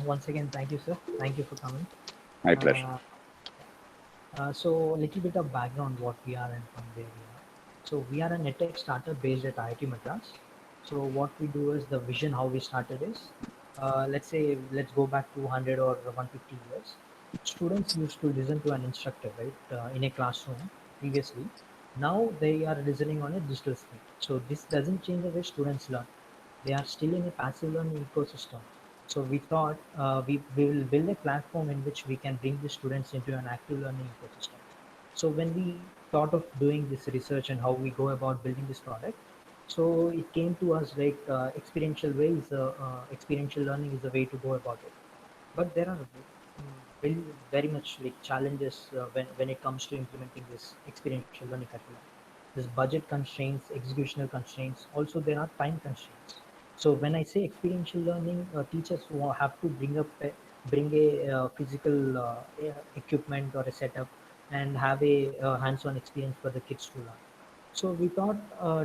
Once again, thank you, sir. Thank you for coming. My pleasure. Uh, so, a little bit of background what we are and from where we are. So, we are a netech startup based at IIT Madras. So, what we do is the vision how we started is, let's go back to 100 or 150 years. Students used to listen to an instructor, right, in a classroom previously. Now they are listening on a digital screen. So, this doesn't change the way students learn. They are still in a passive learning ecosystem. So we thought we will build a platform in which we can bring the students into an active learning ecosystem. So when we thought of doing this research and how we go about building this product, so it came to us like experiential ways, experiential learning is the way to go about it. But there are very much like challenges when it comes to implementing this experiential learning curriculum. There's budget constraints, executional constraints. Also, there are time constraints. So when I say experiential learning, teachers will have to bring a physical equipment or a setup and have a hands-on experience for the kids to learn. So we thought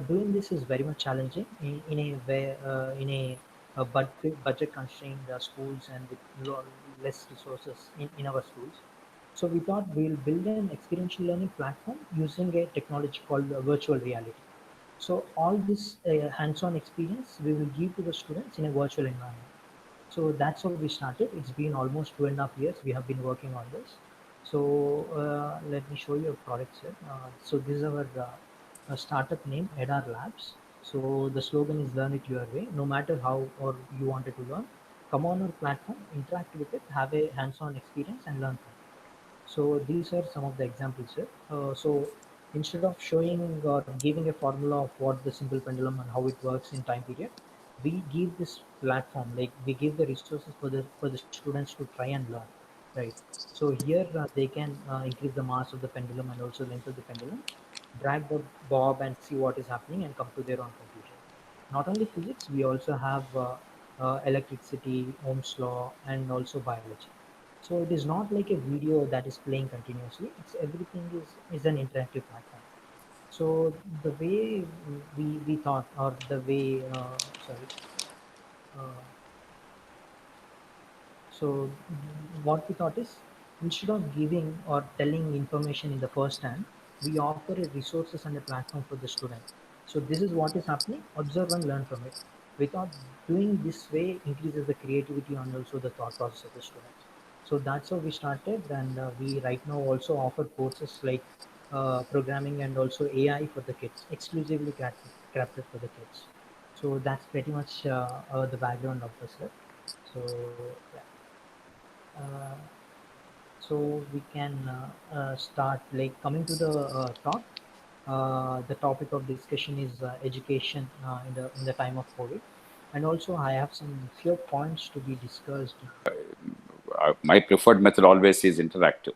doing this is very much challenging in a way, budget constrained schools and with less resources in our schools. So we thought we'll build an experiential learning platform using a technology called virtual reality. So all this hands-on experience we will give to the students in a virtual environment. So that's how we started. It's been almost 2.5 years. We have been working on this. So let me show you a product here. So this is our startup name, EDAR Labs. So the slogan is learn it your way. No matter how or you wanted to learn, come on our platform, interact with it, have a hands-on experience, and learn from it. So these are some of the examples here. So instead of showing or giving a formula of what the simple pendulum and how it works in time period, we give this platform, like we give the resources for the students to try and learn, right? So here they can increase the mass of the pendulum and also length of the pendulum, drag the bob and see what is happening and come to their own conclusion. Not only physics, we also have electricity, Ohm's law, and also biology. So it is not like a video that is playing continuously. It's everything is an interactive platform. So the way we thought, or the way, sorry, uh, so what we thought is instead of giving or telling information in the first hand, we offer a resources and a platform for the student. So this is what is happening. Observe and learn from it. We thought doing this way increases the creativity and also the thought process of the students. So that's how we started, and we right now also offer courses like programming and also AI for the kids, exclusively crafted for the kids. So that's pretty much the background of this. So yeah. Uh, so we can start like coming to the talk. The topic of discussion is education in the time of COVID, and also I have some few points to be discussed. My preferred method always is interactive.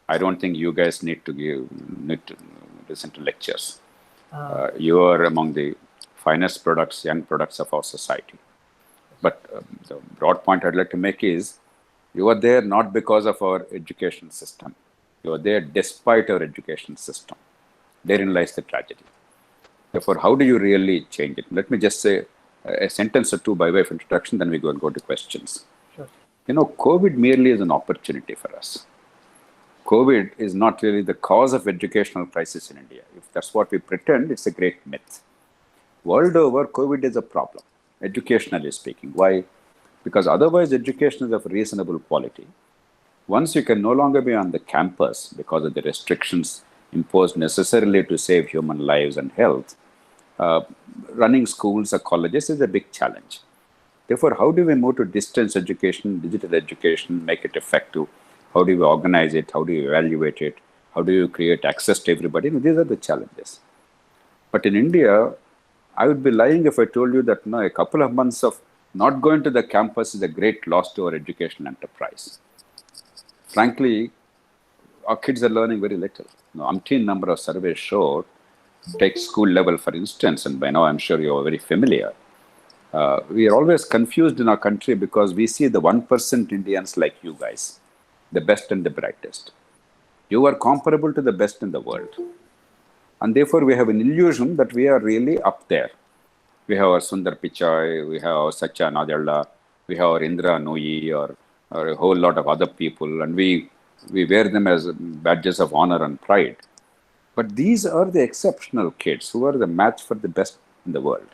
I don't think you guys need to listen to lectures. Uh, You are among the finest products, young products of our society. But the broad point I'd like to make is you are there not because of our education system. You are there despite our education system. Therein lies the tragedy. Therefore, how do you really change it? Let me just say a sentence or two by way of introduction, then we go to questions. sure. You know, COVID merely is an opportunity for us. COVID is not really the cause of educational crisis in India. If that's what we pretend, it's a great myth. World over, COVID is a problem, educationally speaking. Why? Because otherwise, education is of reasonable quality. Once you can no longer be on the campus because of the restrictions imposed necessarily to save human lives and health, uh, running schools or colleges is a big challenge. Therefore, how do we move to distance education, digital education, make it effective? How do we organize it? How do you evaluate it? How do you create access to everybody? These are the challenges. But in India, I would be lying if I told you that no, a couple of months of not going to the campus is a great loss to our educational enterprise. Frankly, our kids are learning very little. No, umpteen number of surveys show, take school level for instance, and by now I'm sure you are very familiar. We are always confused in our country because we see the 1% Indians like you guys, the best and the brightest. You are comparable to the best in the world. And therefore, we have an illusion that we are really up there. We have our Sundar Pichai, we have our Satya Nadella, We have our Indra Nooyi or a whole lot of other people, and we wear them as badges of honor and pride. But these are the exceptional kids who are the match for the best in the world.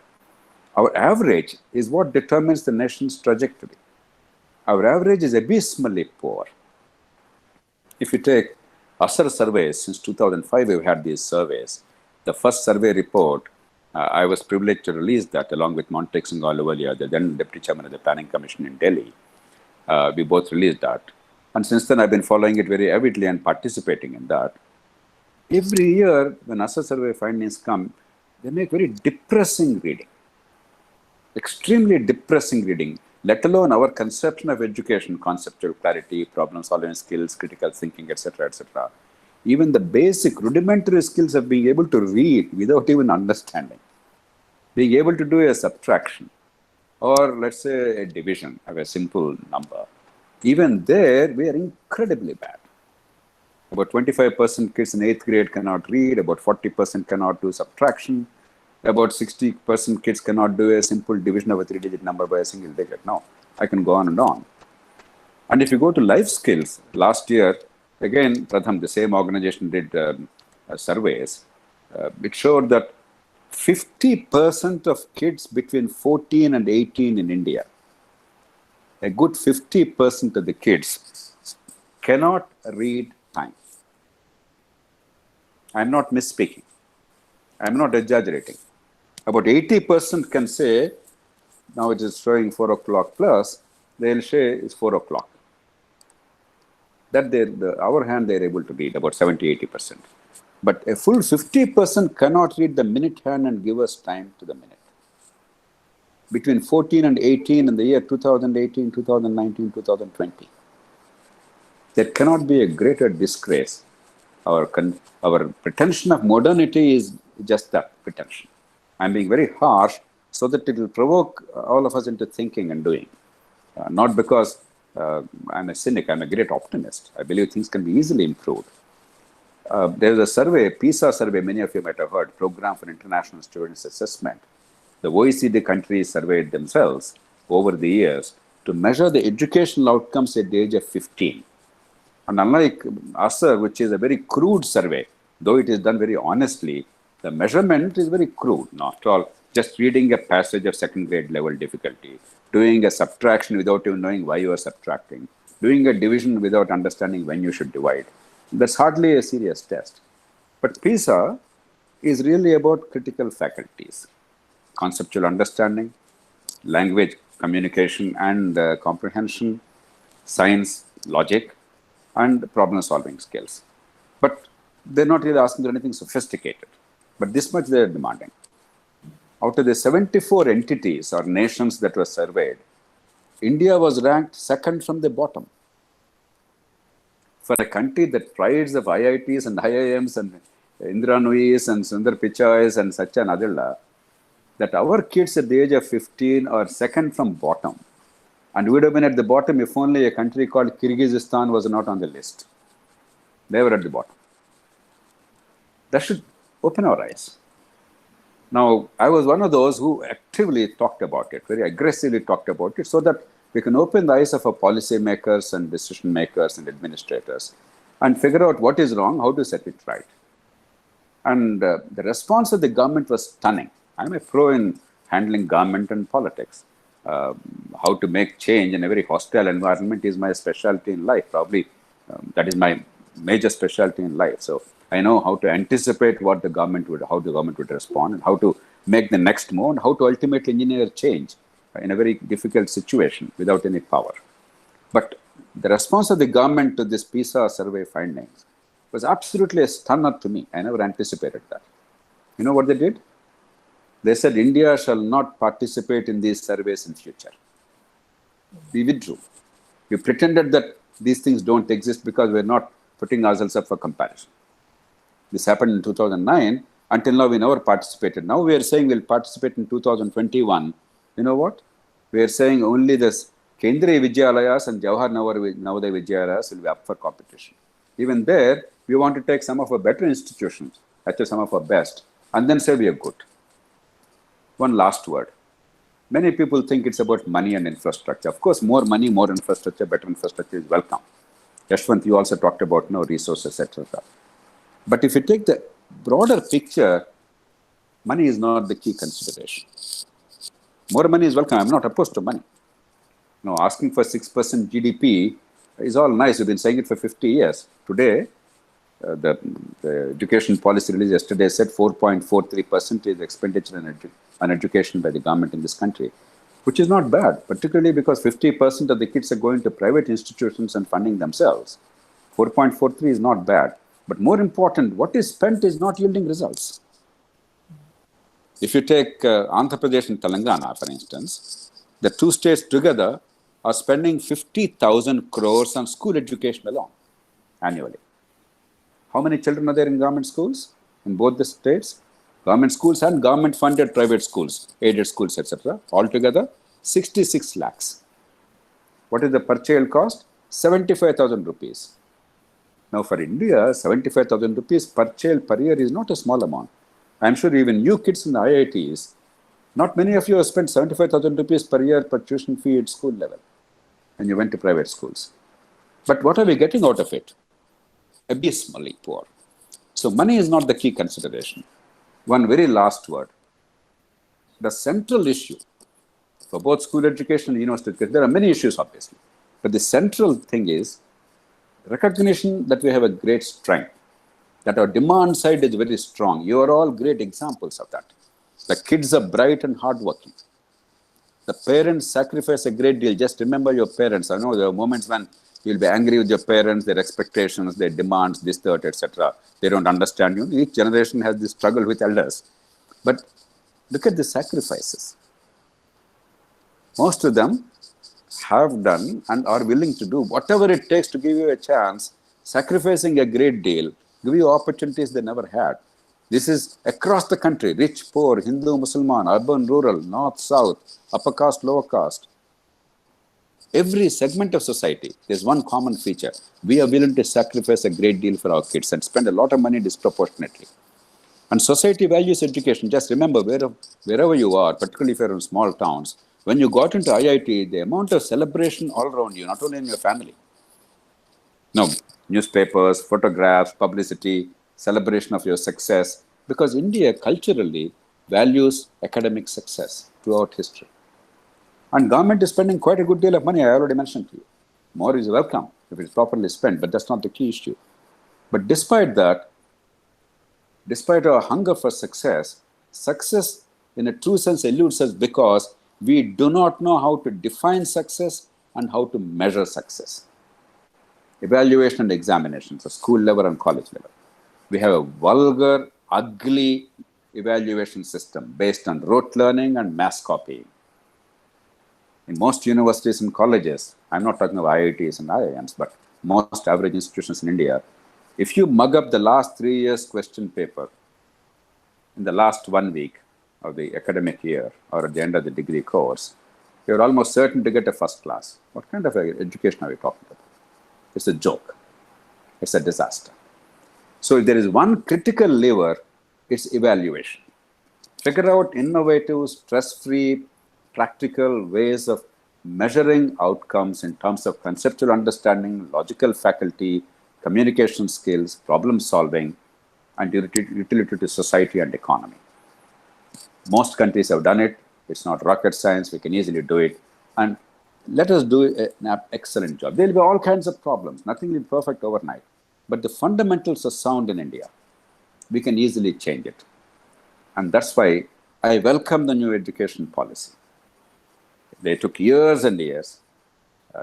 Our average is what determines the nation's trajectory. Our average is abysmally poor. If you take ASR surveys, since 2005, we've had these surveys. The first survey report, I was privileged to release that along with Montek Singh Ahluwalia, the then Deputy Chairman of the Planning Commission in Delhi. We both released that. And since then, I've been following it very avidly and participating in that. Every year, when ASR survey findings come, they make very depressing reading. Extremely depressing reading, let alone our conception of education, conceptual clarity, problem solving skills, critical thinking, etc., etc. Even the basic rudimentary skills of being able to read without even understanding, being able to do a subtraction, or let's say a division of a simple number, even there we are incredibly bad. About 25% kids in 8th grade cannot read, about 40% cannot do subtraction, about 60% kids cannot do a simple division of a 3-digit number by a single digit. Now, I can go on and on. And if you go to life skills, last year, again, Pratham, the same organization did surveys. It showed that 50% of kids between 14 and 18 in India, a good 50% of the kids cannot read time. I'm not misspeaking. I'm not exaggerating. About 80% can say, now it is showing 4 o'clock plus, they'll say it's 4 o'clock. That our hand they're able to read, about 70-80%. But a full 50% cannot read the minute hand and give us time to the minute. Between 14 and 18 in the year 2018, 2019, 2020. There cannot be a greater disgrace. Our pretension of modernity is just that, pretension. I'm being very harsh so that it will provoke all of us into thinking and doing. Not because I'm a cynic, I'm a great optimist. I believe things can be easily improved. There's a survey, PISA survey, many of you might have heard, Program for International Students Assessment. The OECD countries surveyed themselves over the years to measure the educational outcomes at the age of 15. And unlike ASR, which is a very crude survey, though it is done very honestly, the measurement is very crude. After all, just reading a passage of second grade level difficulty, doing a subtraction without even knowing why you are subtracting, doing a division without understanding when you should divide. That's hardly a serious test. But PISA is really about critical faculties, conceptual understanding, language, communication and comprehension, science, logic, and problem solving skills. But they're not really asking for anything sophisticated. But this much they're demanding. Out of the 74 entities or nations that were surveyed, India was ranked second from the bottom. For a country that prides of IITs and IIMs and Indra Nooyis and Sundar Pichais and Satya Nadella, that our kids at the age of 15 are second from bottom. And we would have been at the bottom if only a country called Kyrgyzstan was not on the list. They were at the bottom. That should open our eyes. Now, I was one of those who actively talked about it, very aggressively talked about it, so that we can open the eyes of our policymakers and decision makers and administrators and figure out what is wrong, how to set it right. And the response of the government was stunning. I'm a pro in handling government and politics. How to make change in a very hostile environment is my specialty in life. Probably that is my major specialty in life. So I know how to anticipate how the government would respond, and how to make the next move, and how to ultimately engineer change in a very difficult situation without any power. But the response of the government to this PISA survey findings was absolutely a stunner to me. I never anticipated that. You know what they did? They said India shall not participate in these surveys in future. We withdrew. We pretended that these things don't exist because we're not putting ourselves up for comparison. This happened in 2009. Until now, we never participated. Now we are saying we'll participate in 2021. You know what? We are saying only this Kendriya Vidyalayas and Jawahar Navodaya Vidyalayas will be up for competition. Even there, we want to take some of our better institutions, actually some of our best, and then say we are good. One last word. Many people think it's about money and infrastructure. Of course, more money, more infrastructure, better infrastructure is welcome. Yashwant, you also talked about resources, etc. But if you take the broader picture, money is not the key consideration. More money is welcome. I'm not opposed to money. Asking for 6% GDP is all nice. We've been saying it for 50 years. Today, the education policy release yesterday said 4.43% is expenditure on education by the government in this country, which is not bad, particularly because 50% of the kids are going to private institutions and funding themselves. 4.43 is not bad. But more important, what is spent is not yielding results. If you take Andhra Pradesh and Telangana, for instance, the two states together are spending 50,000 crores on school education alone annually. How many children are there in government schools in both the states? Government schools and government-funded private schools, aided schools, etc. Altogether, 66 lakhs. What is the per child cost? 75,000 rupees. Now, for India, 75,000 rupees per child per year is not a small amount. I'm sure even you kids in the IITs, not many of you have spent 75,000 rupees per year per tuition fee at school level when you went to private schools. But what are we getting out of it? Abysmally poor. So money is not the key consideration. One very last word. The central issue for both school education and university education, there are many issues obviously, but the central thing is recognition that we have a great strength, that our demand side is very strong. You are all great examples of that. The kids are bright and hardworking. The parents sacrifice a great deal. Just remember your parents. I know there are moments when you'll be angry with your parents, their expectations, their demands, this, that, etc. They don't understand you. Each generation has this struggle with elders. But look at the sacrifices. Most of them have done and are willing to do whatever it takes to give you a chance, sacrificing a great deal, give you opportunities they never had. This is across the country, rich, poor, Hindu, Muslim, urban, rural, north, south, upper caste, lower caste. Every segment of society, there's one common feature. We are willing to sacrifice a great deal for our kids and spend a lot of money disproportionately. And society values education. Just remember, wherever you are, particularly if you're in small towns, when you got into IIT, the amount of celebration all around you, not only in your family. No, newspapers, photographs, publicity, celebration of your success, because India culturally values academic success throughout history. And government is spending quite a good deal of money, I already mentioned to you. More is welcome if it's properly spent, but that's not the key issue. But despite that, despite our hunger for success, success in a true sense eludes us because we do not know how to define success and how to measure success. Evaluation and examinations at school level and college level. We have a vulgar, ugly evaluation system based on rote learning and mass copying. In most universities and colleges, I'm not talking about IITs and IIMs, but most average institutions in India, if you mug up the last 3 years question paper in the last 1 week of the academic year or at the end of the degree course, you're almost certain to get a first class. What kind of education are we talking about? It's a joke. It's a disaster. So if there is one critical lever, it's evaluation. Figure out innovative, stress-free, practical ways of measuring outcomes in terms of conceptual understanding, logical faculty, communication skills, problem solving, and utility to society and economy. Most countries have done it. It's not rocket science. We can easily do it. And let us do an excellent job. There will be all kinds of problems. Nothing will be perfect overnight. But the fundamentals are sound in India. We can easily change it. And that's why I welcome the new education policy. They took years and years.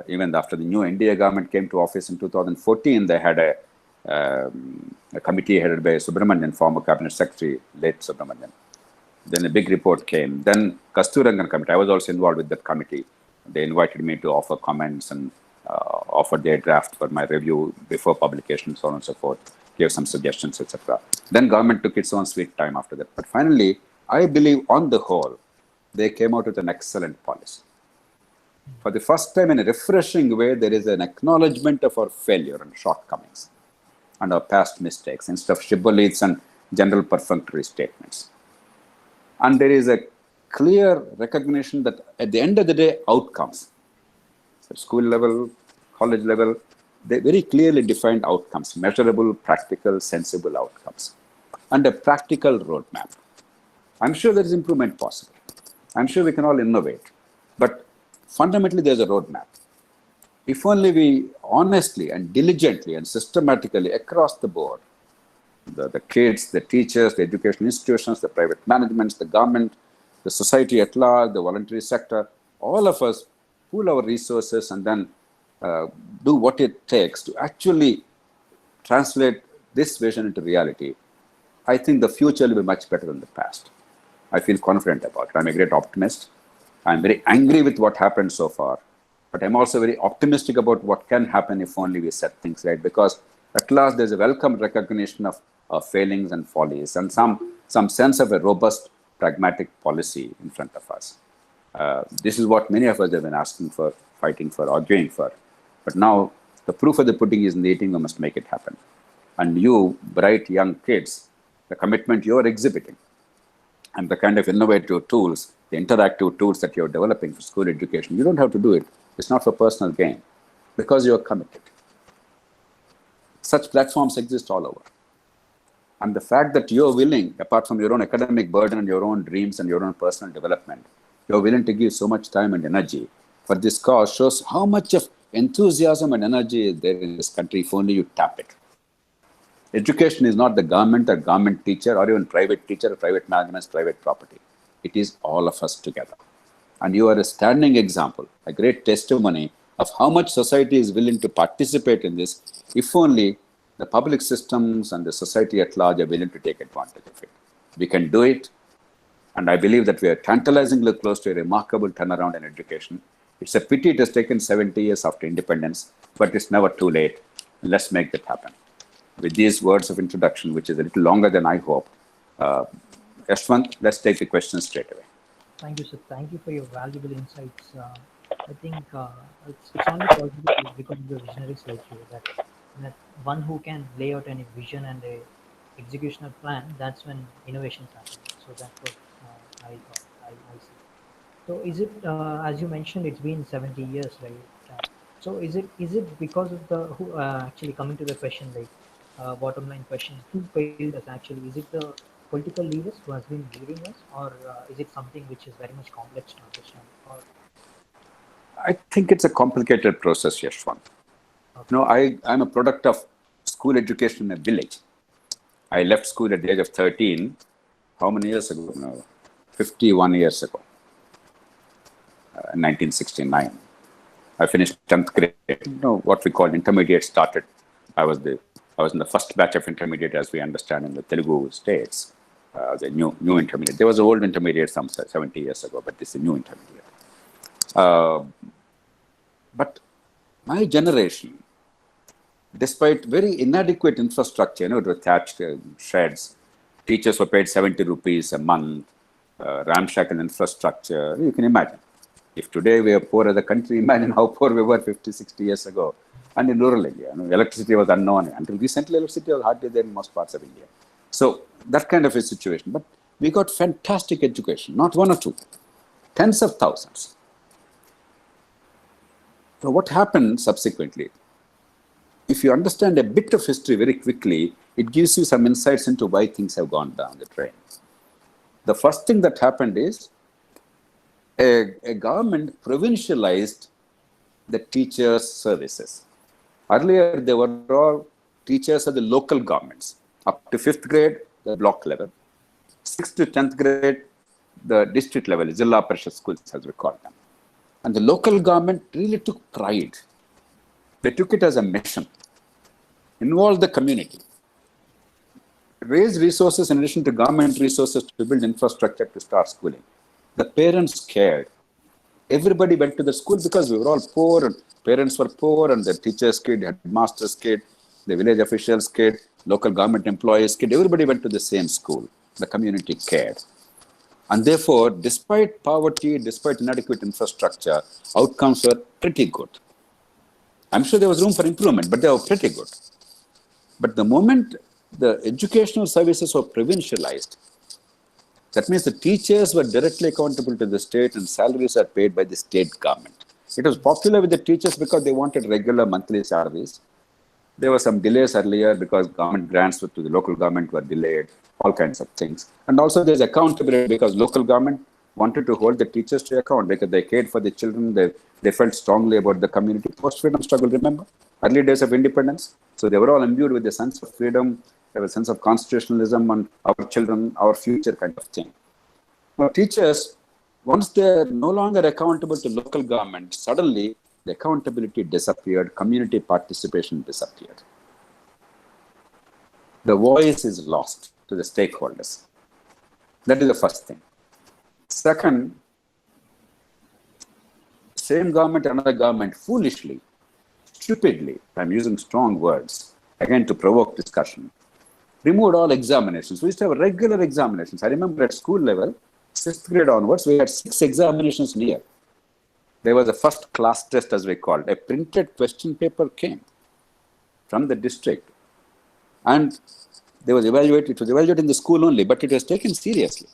Even after the new India government came to office in 2014, they had a committee headed by Subramanian, former cabinet secretary, late Subramanian. Then a big report came. Then Kasturangan committee, I was also involved with that committee. They invited me to offer comments and offered their draft for my review before publication, so on and so forth, gave some suggestions, etc. Then government took its own sweet time after that. But finally, I believe on the whole, they came out with an excellent policy. For the first time in a refreshing way, there is an acknowledgement of our failure and shortcomings and our past mistakes instead of shibboleths and general perfunctory statements. And there is a clear recognition that at the end of the day, outcomes, at school level, college level, they very clearly defined outcomes, measurable, practical, sensible outcomes, and a practical roadmap. I'm sure there is improvement possible. I'm sure we can all innovate. But fundamentally, there's a roadmap. If only we honestly and diligently and systematically across the board, the kids, the teachers, the educational institutions, the private managements, the government, the society at large, the voluntary sector, all of us pool our resources and then do what it takes to actually translate this vision into reality, I think the future will be much better than the past. I feel confident about it. I'm a great optimist. I'm very angry with what happened so far, but I'm also very optimistic about what can happen if only we set things right, because at last there's a welcome recognition of failings and follies and some sense of a robust, pragmatic policy in front of us. This is what many of us have been asking for, fighting for, arguing for. But now the proof of the pudding is in the eating, we must make it happen. And you, bright young kids, the commitment you're exhibiting and the kind of innovative tools, the interactive tools that you're developing for school education, you don't have to do it. It's not for personal gain, because you're committed. Such platforms exist all over. And the fact that you're willing, apart from your own academic burden and your own dreams and your own personal development, you're willing to give so much time and energy for this cause shows how much of enthusiasm and energy is there in this country if only you tap it. Education is not the government or government teacher or even private teacher or private management's private property. It is all of us together. And you are a standing example, a great testimony of how much society is willing to participate in this if only the public systems and the society at large are willing to take advantage of it. We can do it. And I believe that we are tantalizingly close to a remarkable turnaround in education. It's a pity it has taken 70 years after independence, but it's never too late. Let's make that happen. With these words of introduction, which is a little longer than I hoped, Yashwant, let's take the questions straight away. Thank you, sir. Thank you for your valuable insights. I think it's only possible because of the visionaries like you that one who can lay out any vision and a executional plan. That's when innovations happen. So that's what I see. So is it as you mentioned, it's been 70 years, right? So is it because of the who actually coming to the question like bottom line question, who failed us actually? Is it the political leaders who has been leading us, or is it something which is very much complex to understand? Or I think it's a complicated process, Yashwant. okay, No, I'm a product of school education in a village. I left school at the age of 13. How many years ago now? 51 years ago, 1969. I finished 10th grade. What we call intermediate started. I was in the first batch of intermediate, as we understand in the Telugu states. The new intermediate. There was an old intermediate some 70 years ago, but this is a new intermediate. But my generation, despite very inadequate infrastructure, it was thatched sheds, teachers were paid 70 rupees a month, ramshackle infrastructure. You can imagine. If today we are poor as a country, imagine how poor we were 50, 60 years ago. And in rural India, electricity was unknown. Until recently, electricity was hardly there in most parts of India. So that kind of a situation. But we got fantastic education, not one or two, tens of thousands. So what happened subsequently? If you understand a bit of history very quickly, it gives you some insights into why things have gone down the drain. The first thing that happened is a government provincialized the teachers' services. Earlier, they were all teachers of the local governments. Up to 5th grade, the block level. 6th to 10th grade, the district level, Zilla Parishad schools, as we call them. And the local government really took pride. They took it as a mission. Involve the community. Raise resources in addition to government resources to build infrastructure to start schooling. The parents cared. Everybody went to the school because we were all poor, and parents were poor, and the teacher's kid, headmaster's kid, the village official's kid, local government employees' kid, everybody went to the same school. The community cared. And therefore, despite poverty, despite inadequate infrastructure, outcomes were pretty good. I'm sure there was room for improvement, but they were pretty good. But the moment the educational services were provincialized, That means the teachers were directly accountable to the state and salaries are paid by the state government. It was popular with the teachers because they wanted regular monthly salaries. There were some delays earlier because government grants to the local government were delayed, all kinds of things. And also there's accountability because local government wanted to hold the teachers to account because they cared for the children. They felt strongly about the community. Post-freedom struggle, remember? Early days of independence. So they were all imbued with a sense of freedom, there was a sense of constitutionalism and our children, our future kind of thing. Now teachers, once they're no longer accountable to local government, suddenly the accountability disappeared, community participation disappeared. The voice is lost to the stakeholders. That is the first thing. Second, same government, another government, foolishly, stupidly, I'm using strong words, again to provoke discussion, removed all examinations. We used to have regular examinations. I remember at school level, 6th grade onwards, we had 6 examinations in a year. There was a first class test, as we called. A printed question paper came from the district. And it was evaluated in the school only, but it was taken seriously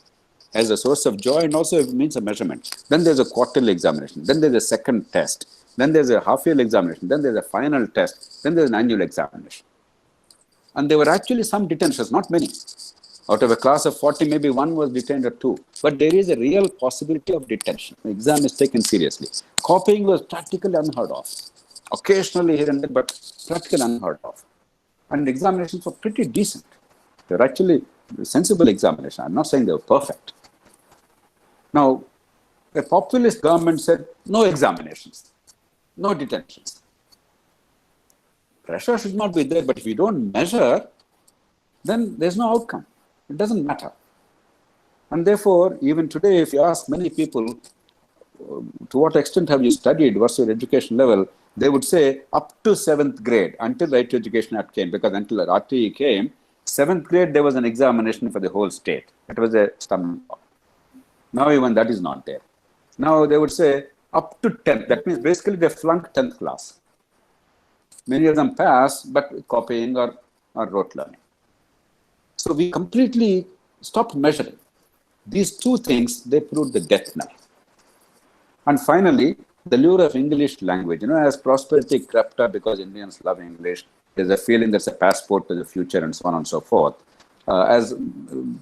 as a source of joy and also it means a measurement. Then there's a quarterly examination. Then there's a second test. Then there's a half-yearly examination. Then there's a final test. Then there's an annual examination. And there were actually some detentions, not many. Out of a class of 40, maybe one was detained or 2. But there is a real possibility of detention. The exam is taken seriously. Copying was practically unheard of. Occasionally here and there, but practically unheard of. And the examinations were pretty decent. They were actually sensible examinations. I'm not saying they were perfect. Now, a populist government said, no examinations, no detentions. Pressure should not be there, but if you don't measure, then there's no outcome. It doesn't matter. And therefore, even today, if you ask many people, to what extent have you studied, what's your education level, they would say up to 7th grade, until the Right to Education Act came, because until the RTE came, 7th grade, there was an examination for the whole state. It was a stumbling block. Now even that is not there. Now they would say up to 10th. That means basically they flunk 10th class. Many of them pass, but copying or rote learning. So we completely stopped measuring. These two things, they proved the death knell. And finally, the lure of English language. As prosperity crept up because Indians love English, there's a feeling there's a passport to the future and so on and so forth. As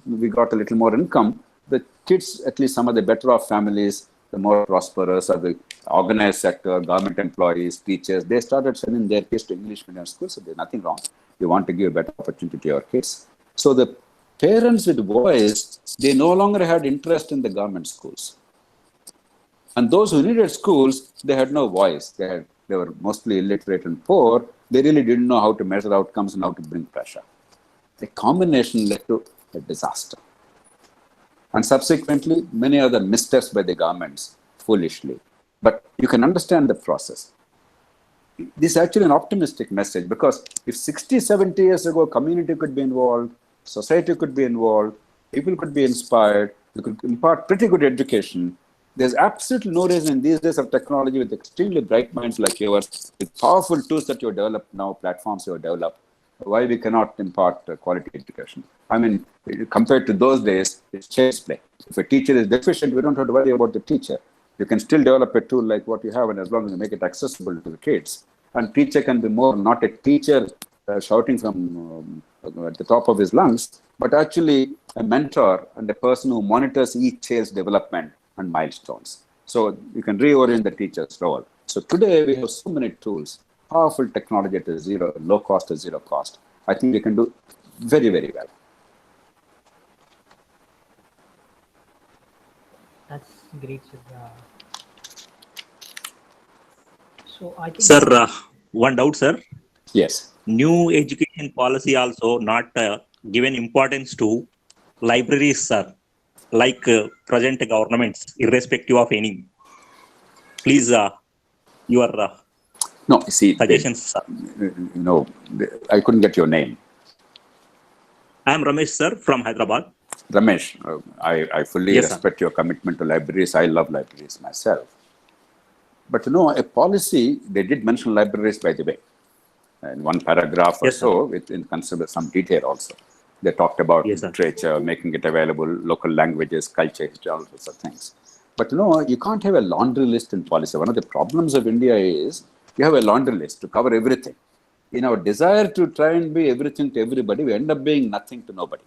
we got a little more income, the kids, at least some of the better off families, the more prosperous or the organized sector, government employees, teachers, they started sending their kids to English medium schools, so there's nothing wrong. You want to give a better opportunity to your kids. So the parents with voice, they no longer had interest in the government schools. And those who needed schools, they had no voice. They were mostly illiterate and poor. They really didn't know how to measure outcomes and how to bring pressure. The combination led to a disaster. And subsequently, many other missteps by the governments, foolishly. But you can understand the process. This is actually an optimistic message because if 60, 70 years ago, community could be involved, society could be involved, people could be inspired, you could impart pretty good education, there's absolutely no reason in these days of technology with extremely bright minds like yours, with powerful tools that you've developed now, platforms you've developed, why we cannot impart quality education. I mean, compared to those days, it's child's play. If a teacher is deficient, we don't have to worry about the teacher. You can still develop a tool like what you have, and as long as you make it accessible to the kids. And teacher can be more not a teacher shouting from at the top of his lungs, but actually a mentor and a person who monitors each child's development and milestones. So you can reorient the teacher's role. So today we have so many tools, powerful technology at a zero, low cost to zero cost. I think we can do very, very well. That's great, sir. So I think Sir, one doubt, sir. Yes. New education policy also not given importance to libraries, sir, like present governments, irrespective of any. Please, your No, see, suggestions, sir. I couldn't get your name. I am Ramesh, sir, from Hyderabad. Ramesh, I fully Yes, respect your commitment to libraries. I love libraries myself. But a policy, they did mention libraries, by the way, in one paragraph or Yes, so, in consider some detail also. They talked about Yes, sir. literature, making it available, local languages, culture, history, all sorts of things. But you can't have a laundry list in policy. One of the problems of India is you have a laundry list to cover everything. In our desire to try and be everything to everybody, we end up being nothing to nobody.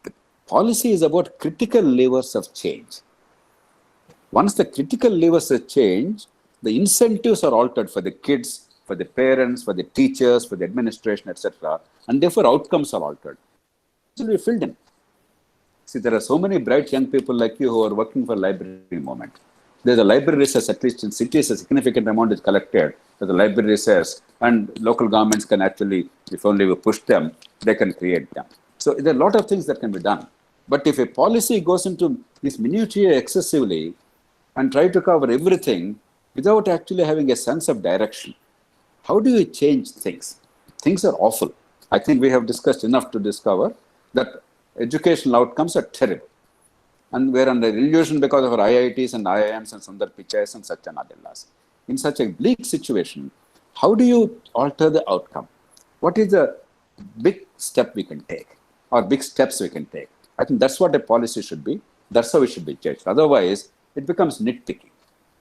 The policy is about critical levers of change. Once the critical levers are changed, the incentives are altered for the kids, for the parents, for the teachers, for the administration, etc. And therefore, outcomes are altered. It will be filled in. See, there are so many bright young people like you who are working for library movement. There's a library research, at least in cities, a significant amount is collected for the library research, and local governments can actually, if only we push them, they can create them. So there are a lot of things that can be done. But if a policy goes into this minutiae excessively and try to cover everything without actually having a sense of direction, how do you change things? Things are awful. I think we have discussed enough to discover that educational outcomes are terrible. And we're under illusion because of our IITs and IIMs and Sundar Pichais and Satya Nadellas. In such a bleak situation, how do you alter the outcome? What is the big step we can take, or big steps we can take? I think that's what a policy should be. That's how it should be judged. Otherwise, it becomes nitpicking.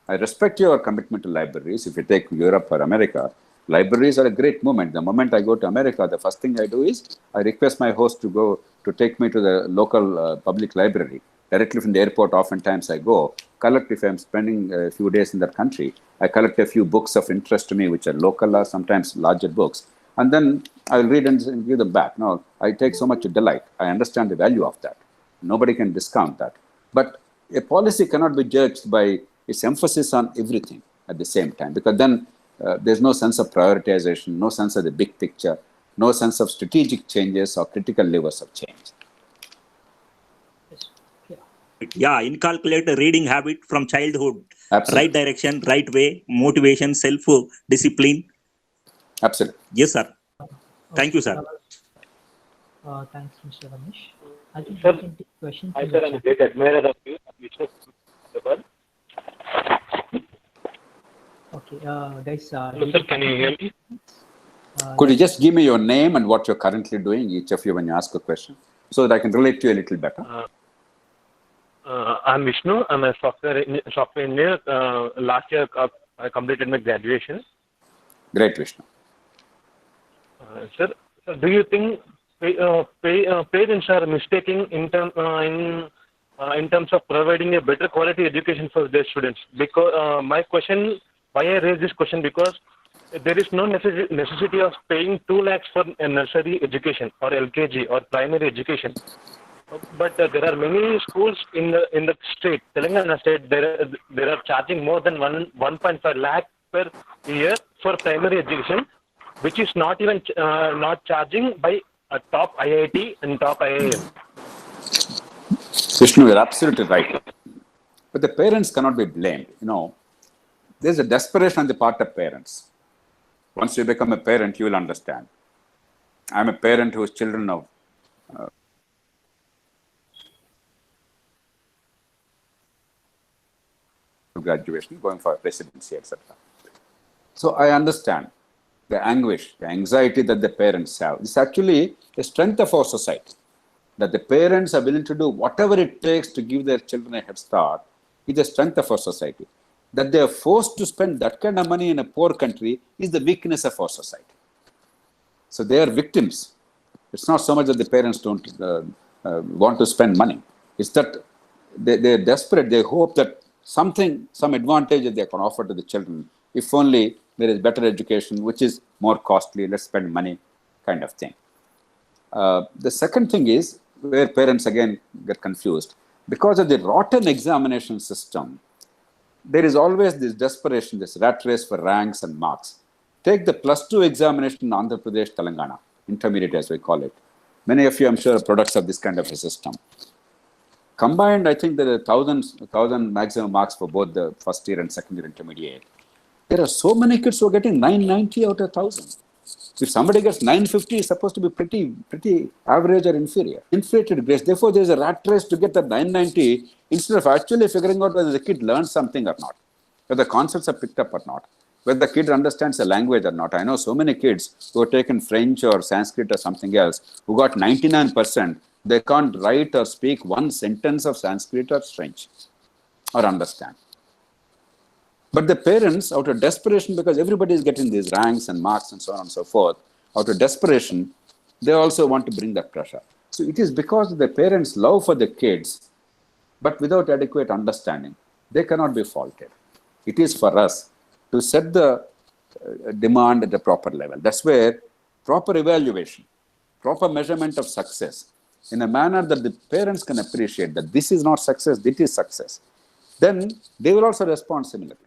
I respect your commitment to libraries. If you take Europe or America, libraries are a great movement. The moment I go to America, the first thing I do is I request my host to take me to the local public library. Directly from the airport, oftentimes I go, collect, if I'm spending a few days in that country, I collect a few books of interest to me, which are local or sometimes larger books. And then I'll read and give them back. No, I take so much delight. I understand the value of that. Nobody can discount that. But a policy cannot be judged by its emphasis on everything at the same time, because then there's no sense of prioritization, no sense of the big picture, no sense of strategic changes or critical levers of change. Yeah, inculcate reading habit from childhood. Absolutely. Right direction, right way, motivation, self-discipline. Absolutely. Yes, sir. Thank you, sir. Thanks, Mr. Ramesh. I think Sir, we can take questions. Hi, sir. I'm a great admirer of you. Okay, guys. Hello, sir. Can you hear me? Could you just give me your name and what you're currently doing, each of you, when you ask a question, so that I can relate to you a little better? I'm Vishnu. I'm a software engineer. Last year, I completed my graduation. Great, Vishnu. Sir, do you think parents are mistaking in terms of providing a better quality education for their students? Because my question, why I raise this question, because there is no necessity of paying 2 lakhs for a nursery education or LKG or primary education. But there are many schools in the state, Telangana state, they are charging more than 1.5 lakh per year for primary education, which is not even not charging by a top IIT and top IIM. Vishnu, you're absolutely right. But the parents cannot be blamed. There's a desperation on the part of parents. Once you become a parent, you will understand. I'm a parent whose children of graduation, going for residency, etc. So I understand the anguish, the anxiety that the parents have. It's actually a strength of our society, that the parents are willing to do whatever it takes to give their children a head start. Is a strength of our society. That they are forced to spend that kind of money in a poor country is the weakness of our society. So they are victims. It's not so much that the parents don't want to spend money. It's that they're desperate. They hope that some advantage that they can offer to the children, if only there is better education, which is more costly, let's spend money, kind of thing. The second thing is where parents again get confused. Because of the rotten examination system, there is always this desperation, this rat race for ranks and marks. Take the +2 examination in Andhra Pradesh, Telangana, intermediate as we call it. Many of you, I'm sure, are products of this kind of a system. Combined, I think there are 1,000 maximum marks for both the first year and second year intermediate. There are so many kids who are getting 990 out of 1,000. If somebody gets 950, it's supposed to be pretty average or inferior. Inflated grades. Therefore, there's a rat race to get that 990 instead of actually figuring out whether the kid learns something or not, whether the concepts are picked up or not. whether the kid understands the language or not. I know so many kids who have taken French or Sanskrit or something else, who got 99%, they can't write or speak one sentence of Sanskrit or French or understand. But the parents, out of desperation, because everybody is getting these ranks and marks and so on and so forth, out of desperation, they also want to bring that pressure. So it is because of the parents' love for the kids, but without adequate understanding, they cannot be faulted. It is for us to set the demand at the proper level. That's where proper evaluation, proper measurement of success, in a manner that the parents can appreciate that this is not success, this is success, then they will also respond similarly.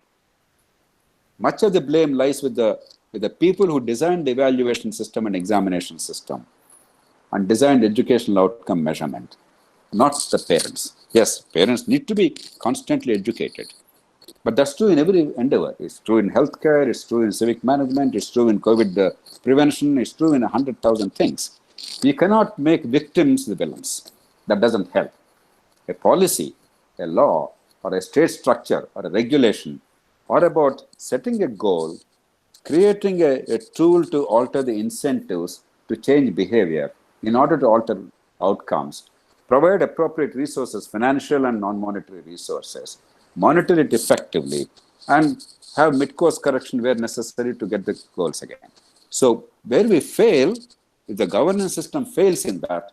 Much of the blame lies with the people who designed the evaluation system and examination system and designed educational outcome measurement, not the parents. Yes, parents need to be constantly educated. But that's true in every endeavor. It's true in healthcare, it's true in civic management, it's true in COVID prevention, it's true in 100,000 things. We cannot make victims the villains. That doesn't help. A policy, a law, or a state structure, or a regulation, or about setting a goal, creating a tool to alter the incentives to change behavior in order to alter outcomes, provide appropriate resources, financial and non-monetary resources, monitor it effectively, and have mid-course correction where necessary to get the goals again. So where we fail, if the governance system fails in that,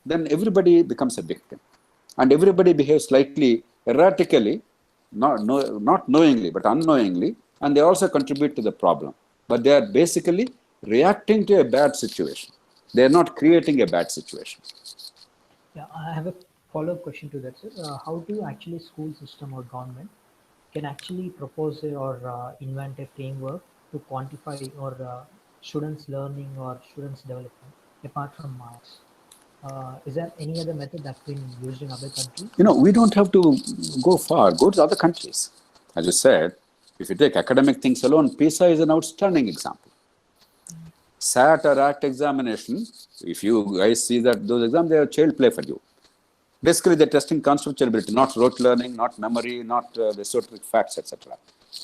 then everybody becomes a victim. And everybody behaves slightly erratically, not knowingly, but unknowingly, and they also contribute to the problem. But they are basically reacting to a bad situation. They are not creating a bad situation. Yeah, I have a follow-up question to that, sir. How do actually school system or government can actually propose or invent a framework to quantify or students' learning or students' development apart from marks? Is there any other method that's been used in other countries? We don't have to go far. Go to other countries. As you said, if you take academic things alone, PISA is an outstanding example. SAT or ACT examination, if you guys see that those exams, they are child play for you. Basically, they're testing conceptual ability, not rote learning, not memory, not the esoteric facts, etc.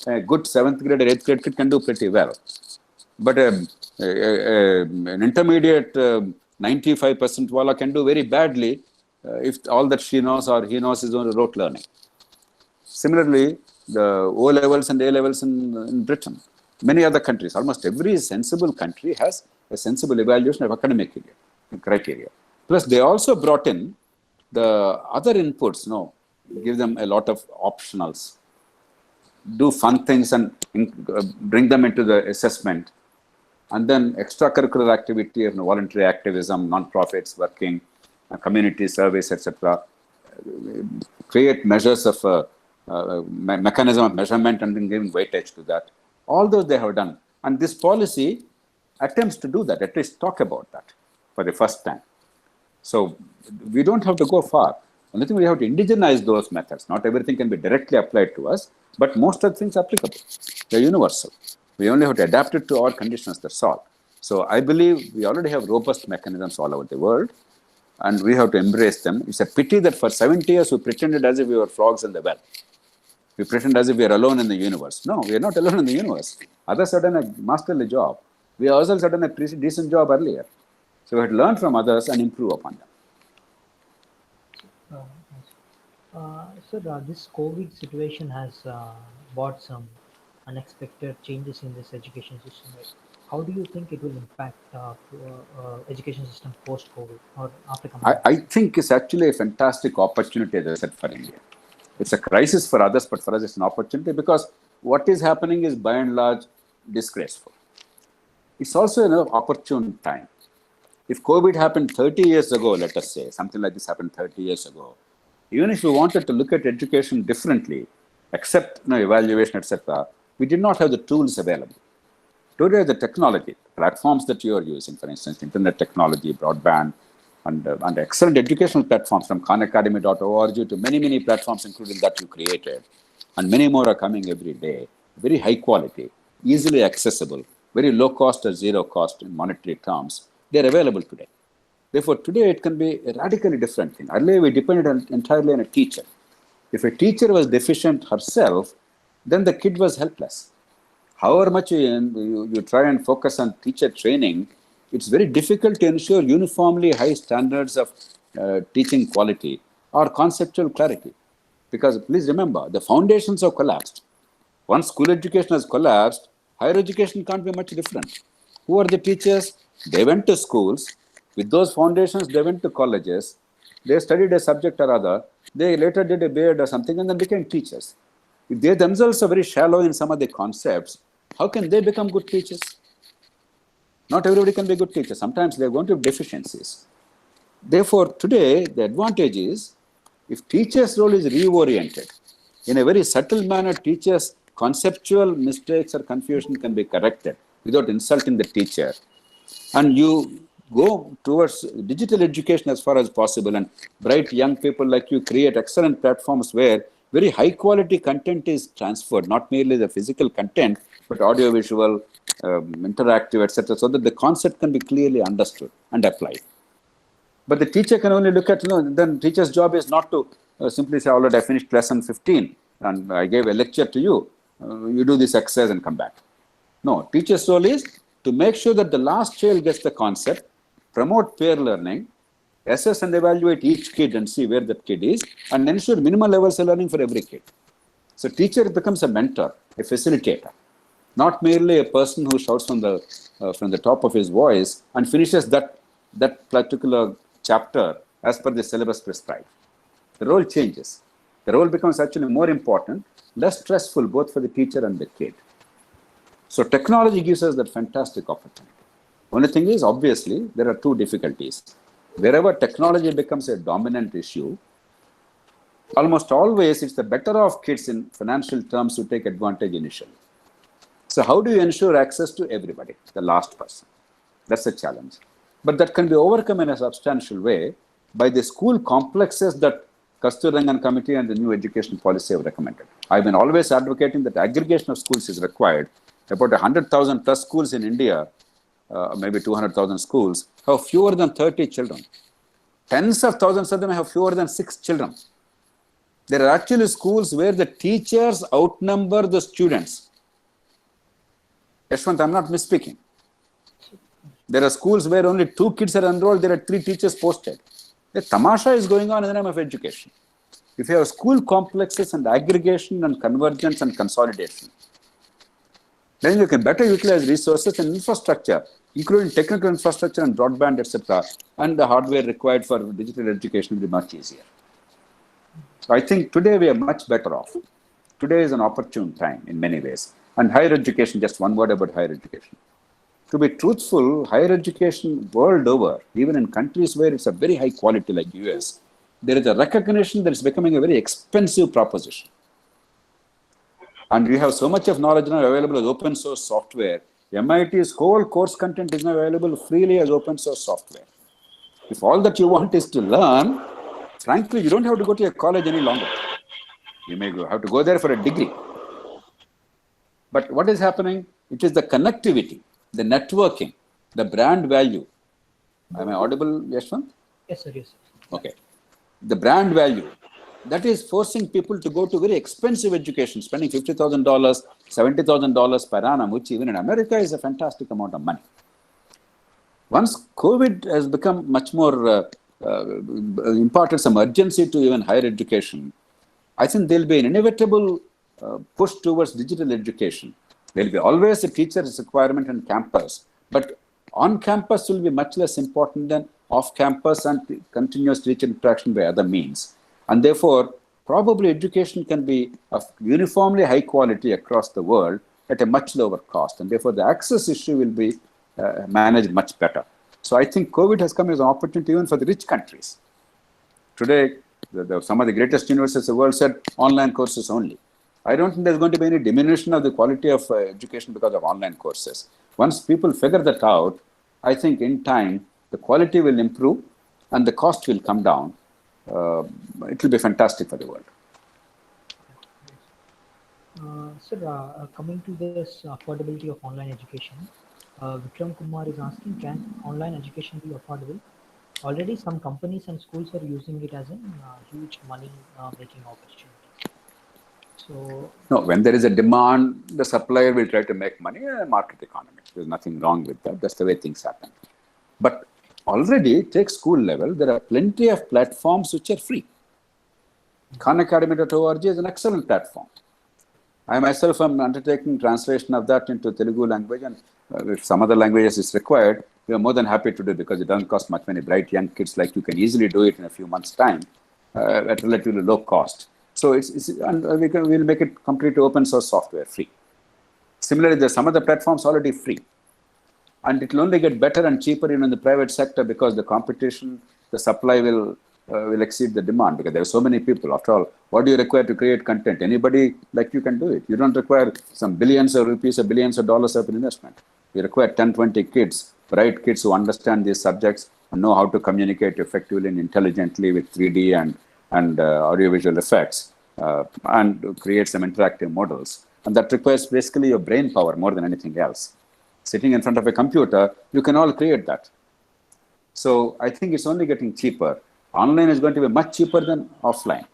A good 7th grade or 8th grade kid can do pretty well. But an intermediate 95% wala can do very badly if all that she knows or he knows is only rote learning. Similarly, the O levels and A levels in Britain, many other countries, almost every sensible country has a sensible evaluation of academic criteria. Plus, they also brought in the other inputs, give them a lot of optionals, do fun things and bring them into the assessment, and then extracurricular activity of voluntary activism, non-profits working, community service, etc. Create measures of mechanism of measurement and then giving weightage to that. All those they have done. And this policy attempts to do that, at least talk about that for the first time. So we don't have to go far. Only thing we have to indigenize those methods. Not everything can be directly applied to us, but most of the things are applicable. They're universal. We only have to adapt it to our conditions, that's all. So I believe we already have robust mechanisms all over the world, and we have to embrace them. It's a pity that for 70 years we pretended as if we were frogs in the well. We pretend as if we are alone in the universe. No, we are not alone in the universe. Others have done a masterly job. We ourselves have done a pretty decent job earlier. So we have to learn from others and improve upon them. Sir, this COVID situation has brought some unexpected changes in this education system. Right? How do you think it will impact education system post-COVID or after coming? I think it's actually a fantastic opportunity, as I said, for India. It's a crisis for others, but for us it's an opportunity because what is happening is by and large disgraceful. It's also an opportune time. If COVID happened 30 years ago, let us say, something like this happened 30 years ago, even if we wanted to look at education differently, except evaluation, etc., we did not have the tools available. Today, the technology, platforms that you are using, for instance, internet technology, broadband, and excellent educational platforms from khanacademy.org to many, many platforms, including that you created, and many more are coming every day, very high quality, easily accessible, very low cost or zero cost in monetary terms. They're available today. Therefore, today it can be a radically different thing. Earlier, we depended entirely on a teacher. If a teacher was deficient herself, then the kid was helpless. however much you try and focus on teacher training, it's very difficult to ensure uniformly high standards of teaching quality or conceptual clarity. Because please remember, the foundations have collapsed. Once school education has collapsed, higher education can't be much different. Who are the teachers? They went to schools. With those foundations, they went to colleges. They studied a subject or other. They later did a B.Ed or something and then became teachers. If they themselves are very shallow in some of the concepts, how can they become good teachers? Not everybody can be a good teacher. Sometimes they're going to have deficiencies. Therefore, today, the advantage is if teachers' role is reoriented, in a very subtle manner, teachers' conceptual mistakes or confusion can be corrected without insulting the teacher. And you go towards digital education as far as possible, and bright young people like you create excellent platforms where very high quality content is transferred, not merely the physical content, but audio, visual, interactive, etc., so that the concept can be clearly understood and applied. But the teacher can only look at, then teacher's job is not to simply say, all right, I finished lesson 15 and I gave a lecture to you. You do this exercise and come back. No, teacher's role is to make sure that the last child gets the concept, promote peer learning, assess and evaluate each kid and see where that kid is, and ensure minimal levels of learning for every kid. So teacher becomes a mentor, a facilitator, not merely a person who shouts from the top of his voice and finishes that particular chapter as per the syllabus prescribed. The role changes. The role becomes actually more important, less stressful both for the teacher and the kid. So technology gives us that fantastic opportunity. Only thing is, obviously, there are two difficulties. Wherever technology becomes a dominant issue, almost always it's the better off kids in financial terms who take advantage initially. So how do you ensure access to everybody, the last person? That's a challenge. But that can be overcome in a substantial way by the school complexes that Kasturirangan Committee and the new education policy have recommended. I've been always advocating that aggregation of schools is required. About 100,000 plus schools in India, maybe 200,000 schools, have fewer than 30 children. Tens of thousands of them have fewer than 6 children. There are actually schools where the teachers outnumber the students. Yashwant, I'm not misspeaking. There are schools where only 2 kids are enrolled, there are 3 teachers posted. The tamasha is going on in the name of education. If you have school complexes and aggregation and convergence and consolidation, then you can better utilize resources and infrastructure, including technical infrastructure and broadband, etc., and the hardware required for digital education will be much easier. So I think today we are much better off. Today is an opportune time in many ways. And higher education, just one word about higher education. To be truthful, higher education world over, even in countries where it's a very high quality like US, there is a recognition that it's becoming a very expensive proposition. And we have so much of knowledge now available as open source software. MIT's whole course content is now available freely as open source software. If all that you want is to learn, frankly, you don't have to go to a college any longer. You may have to go there for a degree. But what is happening? It is the connectivity, the networking, the brand value. Am I audible, Yashwant? Yes, sir. Yes, sir. Okay. The brand value. That is forcing people to go to very expensive education, spending $50,000, $70,000 per annum, which even in America is a fantastic amount of money. Once COVID has become much more imparted some urgency to even higher education, I think there'll be an inevitable push towards digital education. There'll be always a teacher's requirement on campus, but on campus will be much less important than off campus and continuous teacher interaction by other means. And therefore, probably education can be of uniformly high quality across the world at a much lower cost. And therefore, the access issue will be managed much better. So I think COVID has come as an opportunity even for the rich countries. Today, some of the greatest universities in the world said online courses only. I don't think there's going to be any diminution of the quality of education because of online courses. Once people figure that out, I think in time, the quality will improve and the cost will come down. It will be fantastic for the world. Sir, coming to this affordability of online education, Vikram Kumar is asking, can online education be affordable? Already some companies and schools are using it as a huge money making opportunity. So No, when there is a demand, the supplier will try to make money. Market economy. There's nothing wrong with that. That's the way things happen. But already, take school level, there are plenty of platforms which are free. Khanacademy.org is an excellent platform. I myself am undertaking translation of that into Telugu language, and if some other languages is required, we are more than happy to do, because it doesn't cost much money. Bright young kids like you can easily do it in a few months' time at relatively low cost. So and we'll make it completely open source software, free. Similarly, there's some other platforms already free, and it will only get better and cheaper in the private sector, because the competition, the supply will exceed the demand, because there are so many people. After all, what do you require to create content? Anybody like you can do it. You don't require some billions of rupees or billions of dollars of investment. You require 10, 20 kids, bright kids who understand these subjects and know how to communicate effectively and intelligently with 3D and audiovisual effects, and create some interactive models. And that requires basically your brain power more than anything else. Sitting in front of a computer, you can all create that. So I think it's only getting cheaper. Online is going to be much cheaper than offline.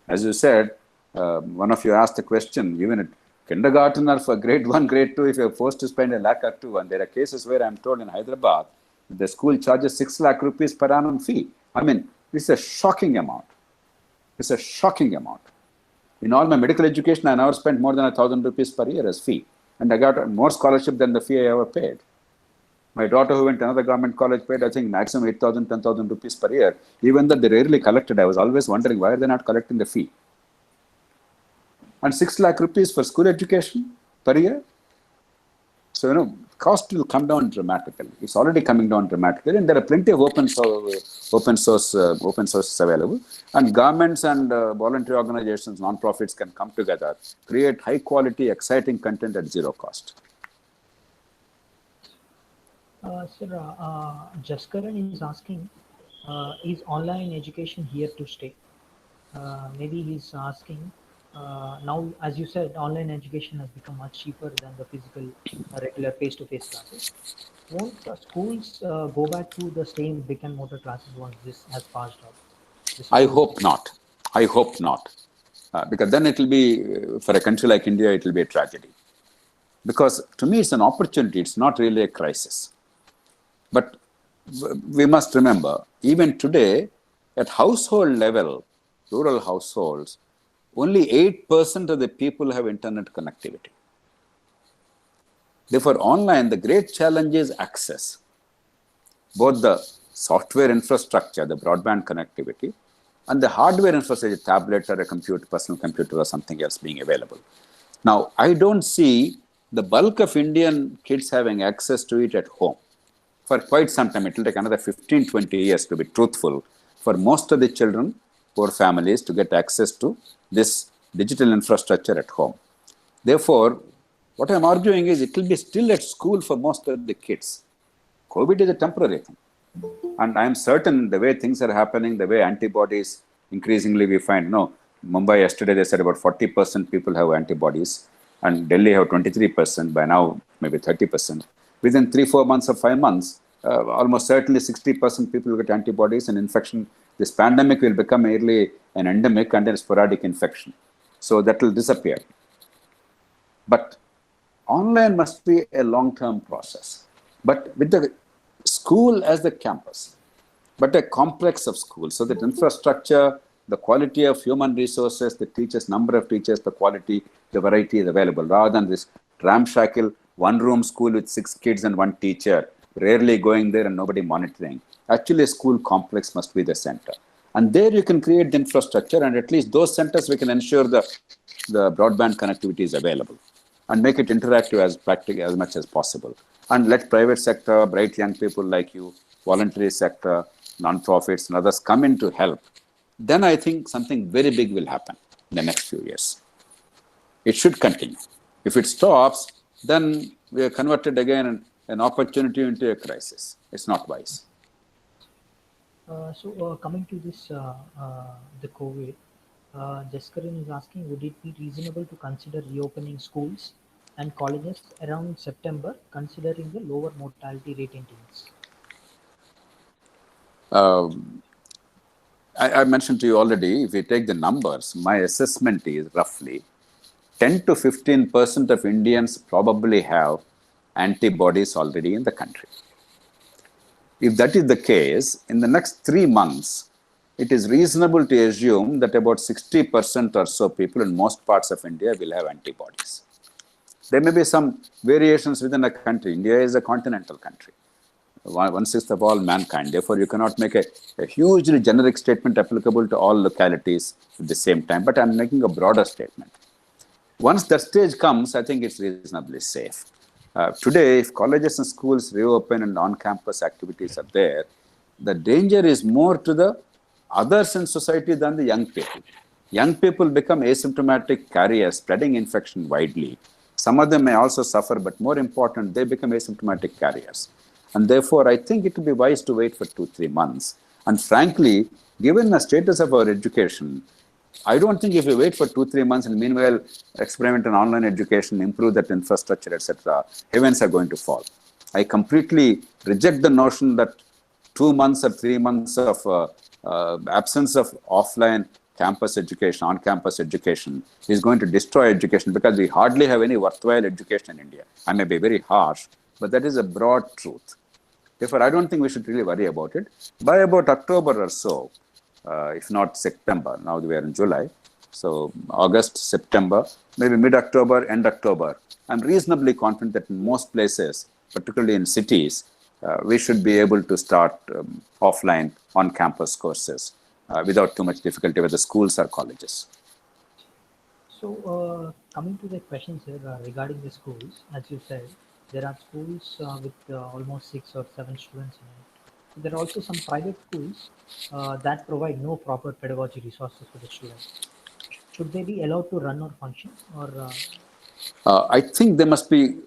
As you said, one of you asked a question, even at kindergarten or for grade 1, grade 2, if you're forced to spend a lakh or two, and there are cases where I'm told in Hyderabad, the school charges 6 lakh rupees per annum fee. I mean, this is a shocking amount. It's a shocking amount. In all my medical education, I never spent more than 1,000 rupees per year as fee. And I got more scholarship than the fee I ever paid. My daughter, who went to another government college, paid, I think, maximum 8,000, 10,000 rupees per year. Even though they rarely collected, I was always wondering why are they not collecting the fee. And 6 lakh rupees for school education per year. So, cost will come down dramatically. It's already coming down dramatically, and there are plenty of open source available. And governments and voluntary organizations, non-profits can come together, create high-quality, exciting content at zero cost. Sir, Jaskaran is asking, is online education here to stay? Maybe he's asking, now, as you said, online education has become much cheaper than the physical, regular face-to-face classes. Won't schools go back to the same brick and mortar classes once this has passed out? I hope not. I hope not. Because then it will be, for a country like India, it will be a tragedy. Because to me, it's an opportunity. It's not really a crisis. But we must remember, even today, at household level, rural households, only 8% of the people have internet connectivity. Therefore, online, the great challenge is access. Both the software infrastructure, the broadband connectivity, and the hardware infrastructure, a tablet or a computer, personal computer or something else being available. Now, I don't see the bulk of Indian kids having access to it at home. For quite some time, it will take another 15, 20 years, to be truthful, for most of the children, poor families, to get access to this digital infrastructure at home. Therefore, what I'm arguing is it will be still at school for most of the kids. COVID is a temporary thing. And I'm certain the way things are happening, the way antibodies, increasingly we find, Mumbai yesterday they said about 40% people have antibodies, and Delhi have 23%, by now maybe 30%. Within 3-4 months or 5 months, almost certainly 60% people will get antibodies, and infection, this pandemic will become merely an endemic and a sporadic infection. So that will disappear. But online must be a long-term process. But with the school as the campus, but a complex of schools, so that infrastructure, the quality of human resources, the teachers, number of teachers, the quality, the variety is available, rather than this ramshackle one-room school with 6 kids and 1 teacher, rarely going there and nobody monitoring. Actually, a school complex must be the center. And there you can create the infrastructure, and at least those centers we can ensure the broadband connectivity is available, and make it interactive as practical as much as possible. And let private sector, bright young people like you, voluntary sector, non-profits and others come in to help. Then I think something very big will happen in the next few years. It should continue. If it stops, then we are converted again an opportunity into a crisis. It's not wise. So coming to this, the COVID, Jaskaran is asking, would it be reasonable to consider reopening schools and colleges around September, considering the lower mortality rate in teens? I mentioned to you already, if we take the numbers, my assessment is roughly 10 to 15% of Indians probably have antibodies already in the country. If that is the case, in the next 3 months, it is reasonable to assume that about 60% or so people in most parts of India will have antibodies. There may be some variations within a country. India is a continental country, 1/6 of all mankind. Therefore, you cannot make a hugely generic statement applicable to all localities at the same time. But I'm making a broader statement. Once that stage comes, I think it's reasonably safe. Today, if colleges and schools reopen and on-campus activities are there, the danger is more to the others in society than the young people. Young people become asymptomatic carriers, spreading infection widely. Some of them may also suffer, but more important, they become asymptomatic carriers. And therefore, I think it would be wise to wait for 2-3 months. And frankly, given the status of our education, I don't think if we wait for 2-3 months and meanwhile experiment in online education, improve that infrastructure, etc., heavens are going to fall. I completely reject the notion that 2 months or 3 months of absence of offline campus education, on-campus education is going to destroy education, because we hardly have any worthwhile education in India. I may be very harsh, but that is a broad truth. Therefore, I don't think we should really worry about it. By about October or so, if not September, now we are in July, so August, September, maybe mid-October, end October, I'm reasonably confident that in most places, particularly in cities, we should be able to start offline on-campus courses without too much difficulty, whether schools or colleges. So, coming to the questions here regarding the schools, as you said, there are schools with almost 6 or 7 students in it. There are also some private schools that provide no proper pedagogy resources for the students. Should they be allowed to run or function? Or I think there must be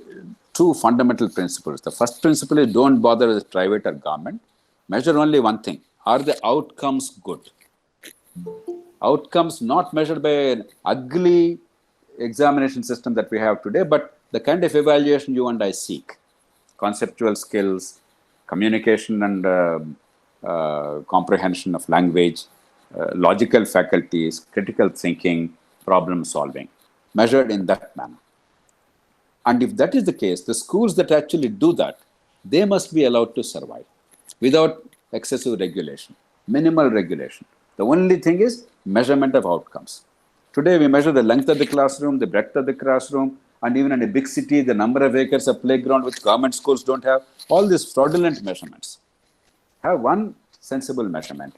two fundamental principles. The first principle is don't bother with private or government. Measure only one thing. Are the outcomes good? Outcomes not measured by an ugly examination system that we have today, but the kind of evaluation you and I seek. Conceptual skills, communication and comprehension of language, logical faculties, critical thinking, problem solving, measured in that manner. And if that is the case, the schools that actually do that, they must be allowed to survive without excessive regulation, minimal regulation. The only thing is measurement of outcomes. Today, we measure the length of the classroom, the breadth of the classroom, and even in a big city, the number of acres of playground, which government schools don't have. All these fraudulent measurements. Have one sensible measurement,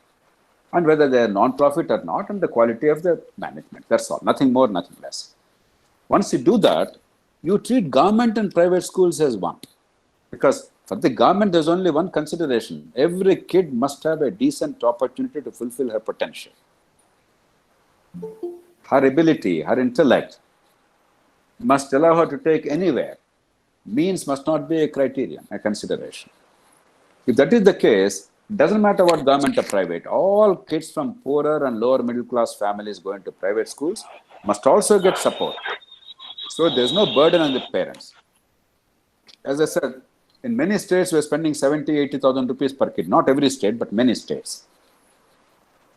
and whether they are non-profit or not, and the quality of the management. That's all. Nothing more, nothing less. Once you do that, you treat government and private schools as one. Because for the government, there's only one consideration. Every kid must have a decent opportunity to fulfill her potential. Her ability, her intellect must allow her to take anywhere. Means must not be a criterion, a consideration. If that is the case, it doesn't matter what government or private. All kids from poorer and lower middle class families going to private schools must also get support. So there's no burden on the parents. As I said, in many states, we're spending 70,000-80,000 rupees per kid. Not every state, but many states.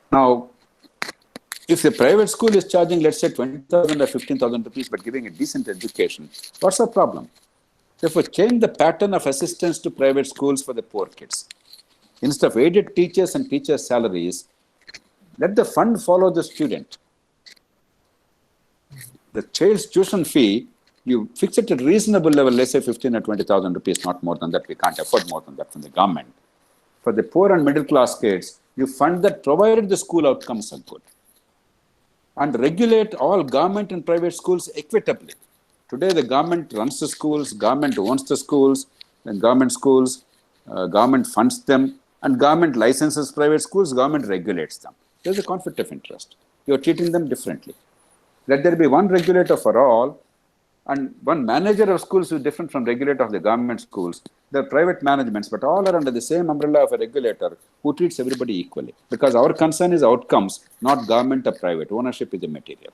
Now, if the private school is charging, let's say, 20,000 or 15,000 rupees, but giving a decent education, what's the problem? Therefore, change the pattern of assistance to private schools for the poor kids. Instead of aided teachers and teachers' salaries, let the fund follow the student. The child's tuition fee, you fix it at a reasonable level, let's say 15 or 20,000 rupees, not more than that. We can't afford more than that from the government. For the poor and middle class kids, you fund that provided the school outcomes are good. And regulate all government and private schools equitably. Today, the government runs the schools, government owns the schools, and government schools, government funds them, and government licenses private schools, government regulates them. There's a conflict of interest. You're treating them differently. Let there be one regulator for all, and one manager of schools is different from regulator of the government schools. They're private managements, but all are under the same umbrella of a regulator who treats everybody equally. Because our concern is outcomes, not government or private. Ownership is immaterial.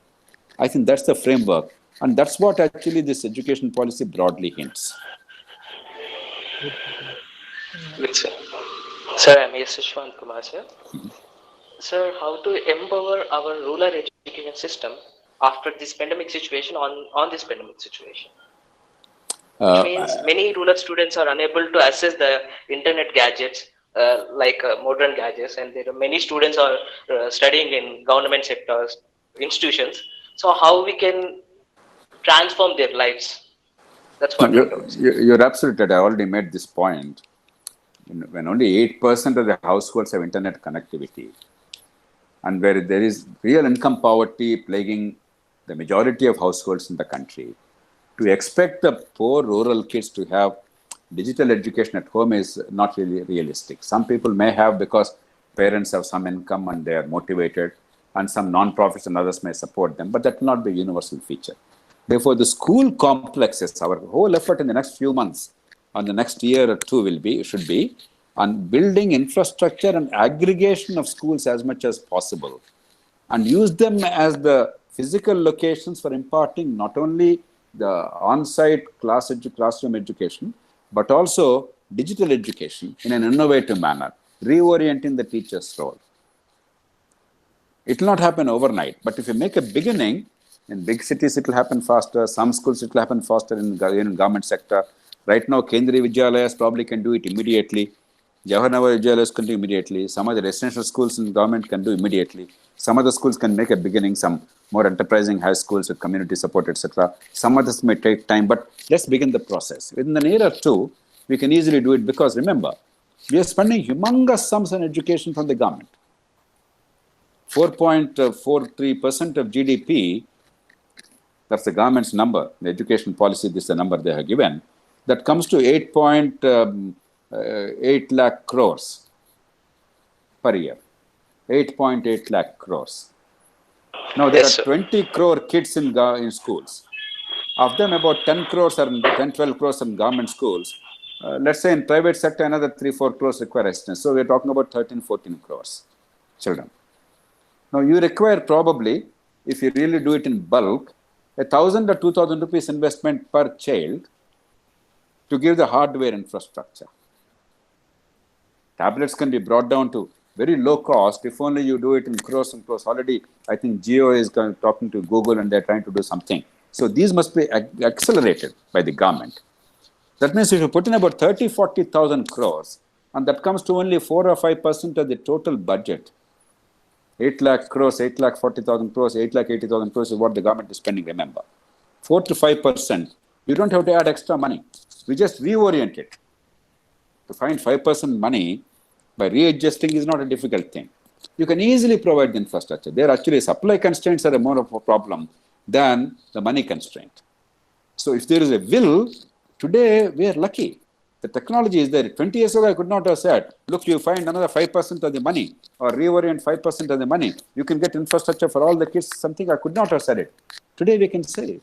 I think that's the framework, and that's what actually this education policy broadly hints. Good, sir. Sir, I'm Yashwant Kumar, sir. Sir, how to empower our rural education system after this pandemic situation on this pandemic situation, which means many rural students are unable to access the internet gadgets, modern gadgets, and there are many students are studying in government sectors, institutions. So how we can transform their lives? That's No, what I would say. you're absolutely right. I already made this point. When only 8% of the households have internet connectivity, and where there is real income poverty plaguing the majority of households in the country, to expect the poor rural kids to have digital education at home is not really realistic. Some people may have because parents have some income and they are motivated, and some non-profits and others may support them, but that will not be a universal feature. Therefore, the school complexes, our whole effort in the next few months, on the next year or two should be on building infrastructure and aggregation of schools as much as possible, and use them as the physical locations for imparting not only the on-site classroom education, but also digital education in an innovative manner, reorienting the teacher's role. It will not happen overnight, but if you make a beginning, in big cities it will happen faster, some schools it will happen faster in government sector. Right now, Kendriya Vidyalayas probably can do it immediately. Jawaharlal Vidyalayas can do immediately. Some of the residential schools in government can do immediately. Some of the schools can make a beginning, some more enterprising high schools with community support, etc. Some others may take time, but let's begin the process. Within an year or two, we can easily do it because remember, we are spending humongous sums on education from the government. 4.43% of GDP, that's the government's number, the education policy, this is the number they have given, that comes to 8.8 lakh crores per year. 8.8 lakh crores. Now, there Yes, are sir. 20 crore kids in schools. Of them, about 10 crores or 10, 12 crores in government schools. Let's say in private sector, another 3, 4 crores require assistance. So, we're talking about 13, 14 crores children. Now, you require probably, if you really do it in bulk, 1,000 or 2,000 rupees investment per child to give the hardware infrastructure. Tablets can be brought down to very low cost if only you do it in crores and crores. Already, I think Geo is talking to Google and they're trying to do something. So these must be accelerated by the government. That means if you put in about 30, 40,000 crores, and that comes to only 4 or 5% of the total budget, 8 lakh crores, 8 lakh 40,000 crores, 8 lakh 80,000 crores is what the government is spending, remember. 4 to 5%, you don't have to add extra money. We just reorient it. To find 5% money by readjusting is not a difficult thing. You can easily provide the infrastructure. There actually supply constraints are more of a problem than the money constraint. So if there is a will, today we are lucky. The technology is there. 20 years ago, I could not have said, look, you find another 5% of the money or reorient 5% of the money. You can get infrastructure for all the kids, something I could not have said it. Today we can say it.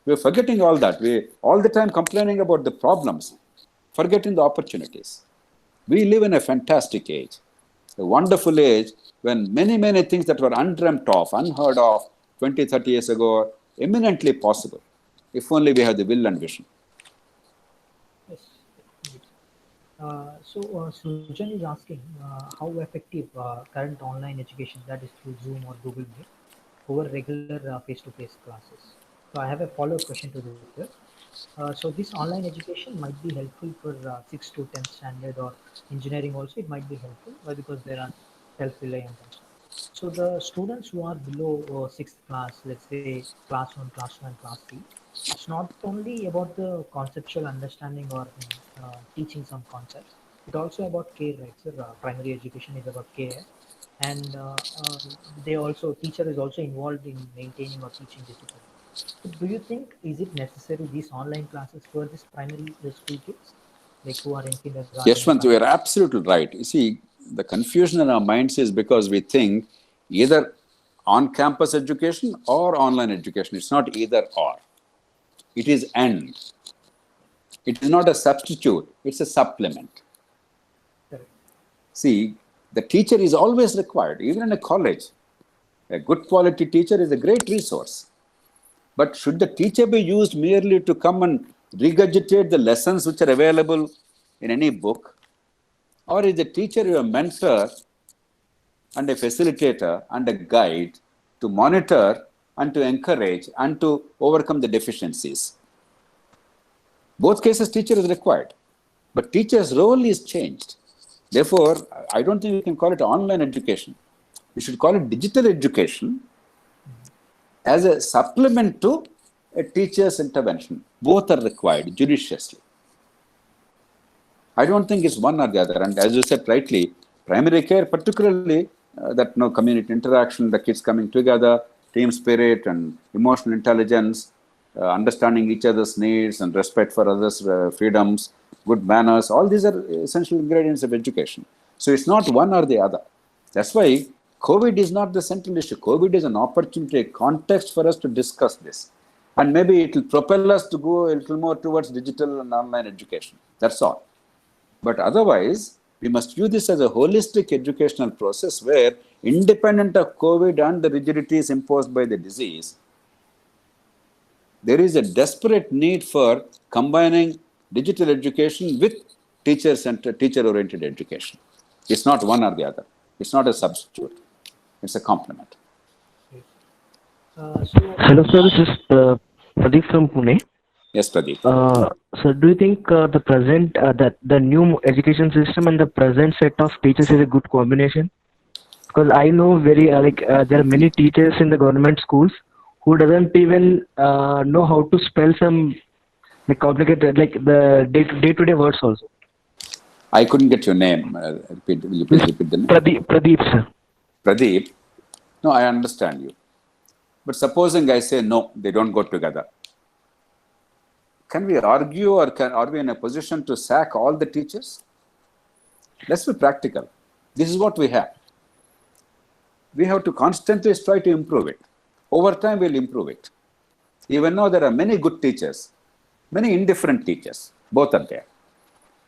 We're forgetting all that. We're all the time complaining about the problems, forgetting the opportunities. We live in a fantastic age, a wonderful age when many, many things that were undreamt of, unheard of 20, 30 years ago are eminently possible, if only we have the will and vision. Yes. Indeed. Srujan is asking how effective current online education, that is through Zoom or Google Meet, over regular face-to-face classes. So I have a follow-up question to this. So this online education might be helpful for 6th to 10th standard or engineering also. It might be helpful because they are self-reliant and stuff. So the students who are below 6th class, let's say class 1, class 2 and class 3, it's not only about the conceptual understanding or teaching some concepts. It also about care, right? So primary education is about care, and they also teacher is also involved in maintaining or teaching discipline. So do you think is it necessary these online classes for this primary school kids, like who are in kindergarten or Yashwant, you are primary? absolutely right. You see, the confusion in our minds is because we think either on-campus education or online education. It's not either or. It is and. It is not a substitute. It's a supplement. Correct. See, the teacher is always required, even in a college. A good quality teacher is a great resource. But should the teacher be used merely to come and regurgitate the lessons which are available in any book? Or is the teacher your mentor and a facilitator and a guide to monitor and to encourage and to overcome the deficiencies. Both cases, teacher is required, but teacher's role is changed. Therefore, I don't think we can call it online education. We should call it digital education as a supplement to a teacher's intervention. Both are required judiciously. I don't think it's one or the other. And as you said rightly, primary care, particularly that community interaction, the kids coming together, team spirit and emotional intelligence, understanding each other's needs and respect for others' freedoms, good manners, all these are essential ingredients of education. So it's not one or the other. That's why COVID is not the central issue. COVID is an opportunity, a context for us to discuss this. And maybe it will propel us to go a little more towards digital and online education. That's all. But otherwise, we must view this as a holistic educational process where, independent of COVID and the rigidities imposed by the disease, there is a desperate need for combining digital education with teacher-centered, teacher-oriented education. It's not one or the other. It's not a substitute. It's a complement. Hello, sir. This is Pradeep from Pune. Yes, Pradeep. So, do you think the present, that the new education system and the present set of teachers is a good combination? Because I know there are many teachers in the government schools who doesn't even know how to spell some complicated the day-to-day words also. I couldn't get your name. Will you please repeat the name? Pradeep, sir. Pradeep. No, I understand you. But supposing I say no, they don't go together. Can we argue, or are we in a position to sack all the teachers? Let's be practical. This is what we have. We have to constantly try to improve it. Over time, we'll improve it. Even though there are many good teachers, many indifferent teachers, both are there.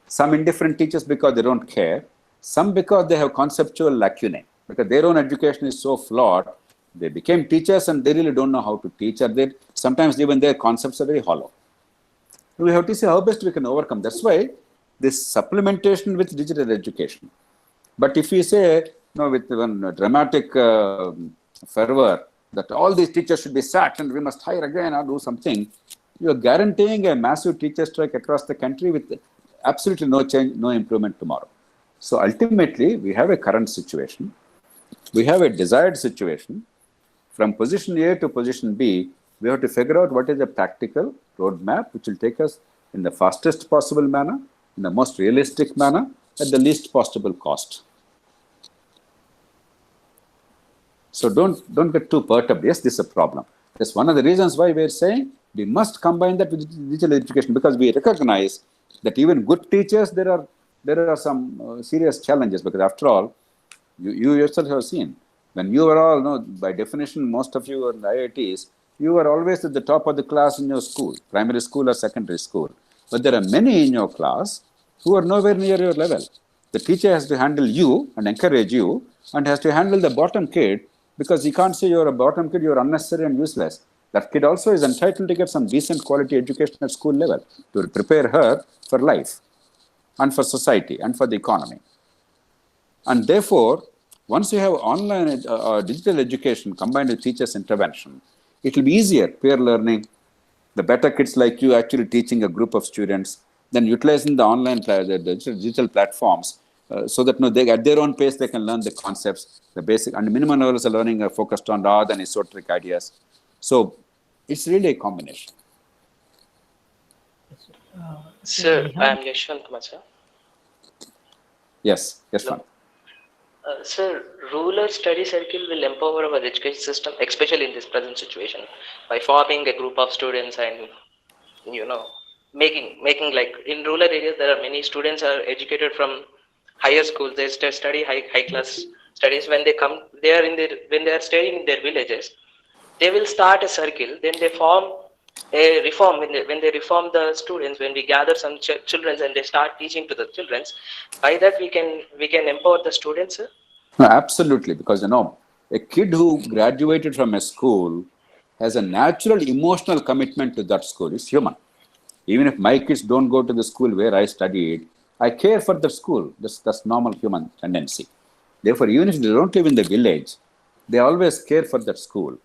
Some indifferent teachers because they don't care, some because they have conceptual lacunae, because their own education is so flawed, they became teachers and they really don't know how to teach, or sometimes even their concepts are very hollow. We have to see how best we can overcome. That's why this supplementation with digital education. But if we say, with one dramatic fervor, that all these teachers should be sacked and we must hire again or do something, you are guaranteeing a massive teacher strike across the country with absolutely no change, no improvement tomorrow. So ultimately, we have a current situation. We have a desired situation. From position A to position B, we have to figure out what is a practical roadmap which will take us in the fastest possible manner, in the most realistic manner, at the least possible cost. So don't get too perturbed. Yes, this is a problem. That's one of the reasons why we're saying we must combine that with digital education, because we recognize that even good teachers, there are some serious challenges, because after all, you yourself have seen, when you were all, by definition, most of you were in the IITs, you were always at the top of the class in your school, primary school or secondary school. But there are many in your class who are nowhere near your level. The teacher has to handle you and encourage you, and has to handle the bottom kid, because you can't say you're a bottom kid, you're unnecessary and useless. That kid also is entitled to get some decent quality education at school level to prepare her for life and for society and for the economy. And therefore, once you have online digital education combined with teachers' intervention, it will be easier, peer learning, the better kids like you actually teaching a group of students, then utilizing the online, the digital platforms, so that they at their own pace they can learn the concepts, the basic and minimum levels of learning are focused on rather than esoteric ideas. So it's really a combination. Sir, I am Yashwant Macha. Yes, fine. Sir, rural study circle will empower our education system, especially in this present situation, by forming a group of students and making like in rural areas there are many students are educated from higher schools. They study high class studies. When they come, when they are staying in their villages, they will start a circle. Then they form a reform. When they reform the students, when we gather some children and they start teaching to the children, by that we can empower the students. Sir? No, absolutely, because a kid who graduated from a school has a natural emotional commitment to that school. It's human. Even if my kids don't go to the school where I studied, I care for the school. That's normal human tendency. Therefore, even if they don't live in the village, they always care for that school.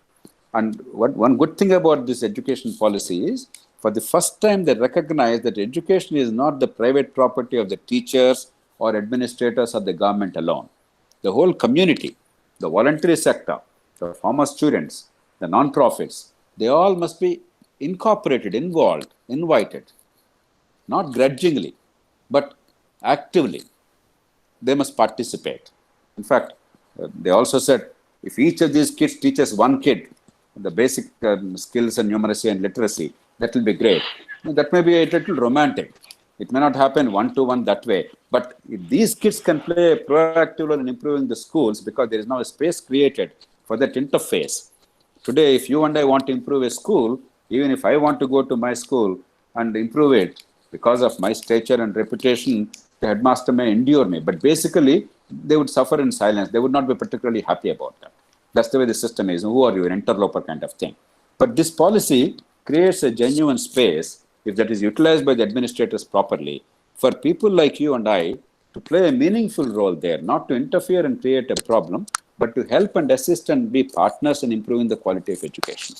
And one good thing about this education policy is, for the first time, they recognize that education is not the private property of the teachers or administrators or the government alone. The whole community, the voluntary sector, the former students, the non-profits, they all must be incorporated, involved, invited, not grudgingly, but actively. They must participate. In fact, they also said if each of these kids teaches one kid the basic skills and numeracy and literacy, that will be great. That may be a little romantic. It may not happen one-to-one that way. But if these kids can play a proactive role in improving the schools, because there is now a space created for that interface. Today, if you and I want to improve a school, even if I want to go to my school and improve it, because of my stature and reputation, the headmaster may endure me. But basically, they would suffer in silence. They would not be particularly happy about that. That's the way the system is. Who are you? An interloper kind of thing. But this policy creates a genuine space, if that is utilized by the administrators properly, for people like you and I to play a meaningful role there, not to interfere and create a problem, but to help and assist and be partners in improving the quality of education.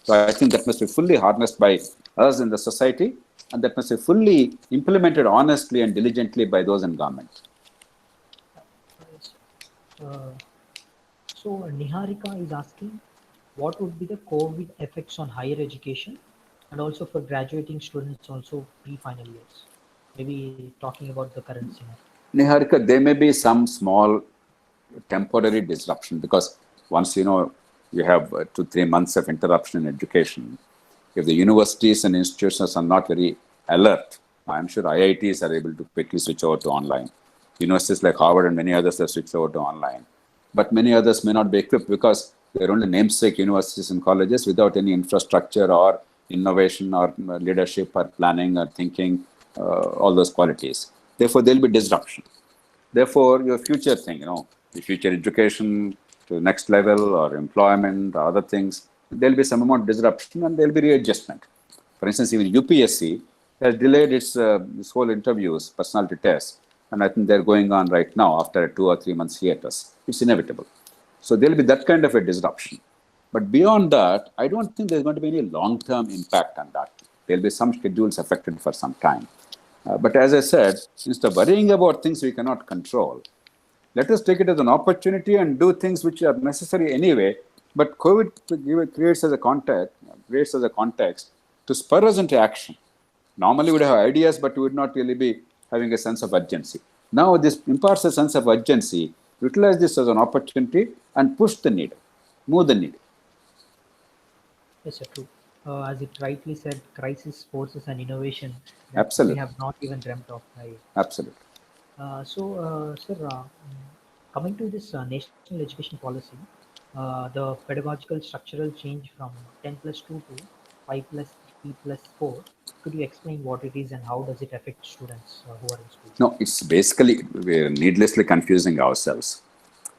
So I think that must be fully harnessed by us in the society, and that must be fully implemented honestly and diligently by those in government. So Niharika is asking, what would be the COVID effects on higher education and also for graduating students also pre-final years? Maybe talking about the current scenario. Niharika, there may be some small temporary disruption, because once you have 2-3 months of interruption in education, if the universities and institutions are not very alert, I'm sure IITs are able to quickly switch over to online. Universities like Harvard and many others have switched over to online. But many others may not be equipped because they're only namesake universities and colleges without any infrastructure or innovation or leadership or planning or thinking, all those qualities. Therefore, there'll be disruption. Therefore, your future thing, your future education to the next level or employment or other things, there'll be some amount of disruption and there'll be readjustment. For instance, even UPSC has delayed its this whole interviews, personality tests, and I think they're going on right now after a 2 or 3 months hiatus. It's inevitable. So there'll be that kind of a disruption. But beyond that, I don't think there's going to be any long-term impact on that. There'll be some schedules affected for some time. But as I said, instead of worrying about things we cannot control, let us take it as an opportunity and do things which are necessary anyway. But COVID creates as a context to spur us into action. Normally, we would have ideas, but we would not really be having a sense of urgency. Now, this imparts a sense of urgency. Utilize this as an opportunity and push the needle, move the needle. Yes, sir, true. As it rightly said, crisis forces and innovation that Absolutely. we have not even dreamt of. Absolutely. Sir, coming to this national education policy, the pedagogical structural change from 10+2 to 5+3+4, could you explain what it is and how does it affect students who are in school? No, it's basically, we're needlessly confusing ourselves.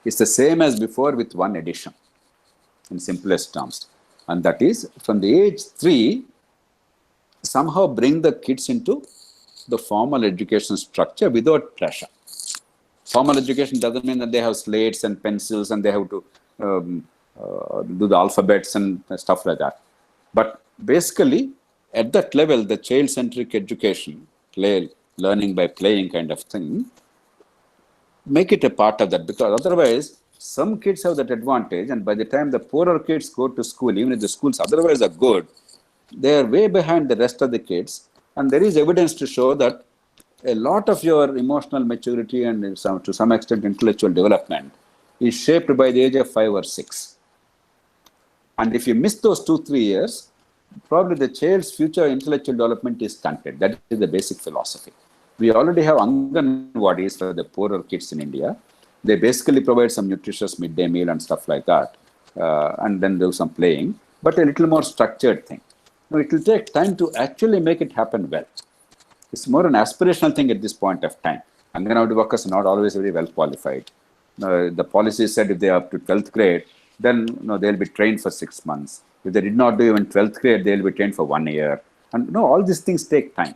It's the same as before with one addition in simplest terms. And that is, from the age 3, somehow bring the kids into the formal education structure without pressure. Formal education doesn't mean that they have slates and pencils and they have to do the alphabets and stuff like that. But basically, at that level, the child-centric education, learning by playing kind of thing, make it a part of that, because otherwise, some kids have that advantage, and by the time the poorer kids go to school, even if the schools otherwise are good, they are way behind the rest of the kids. And there is evidence to show that a lot of your emotional maturity and to some extent intellectual development is shaped by the age of 5 or 6. And if you miss those 2-3 years, probably the child's future intellectual development is stunted. That is the basic philosophy. We already have Anganwadis for the poorer kids in India. They basically provide some nutritious midday meal and stuff like that, and then do some playing, but a little more structured thing. Now, it will take time to actually make it happen well. It's more an aspirational thing at this point of time. Anganwadi workers are not always very well qualified. The policy said if they are up to 12th grade, then they'll be trained for 6 months. If they did not do even 12th grade, they'll be trained for 1 year. And all these things take time.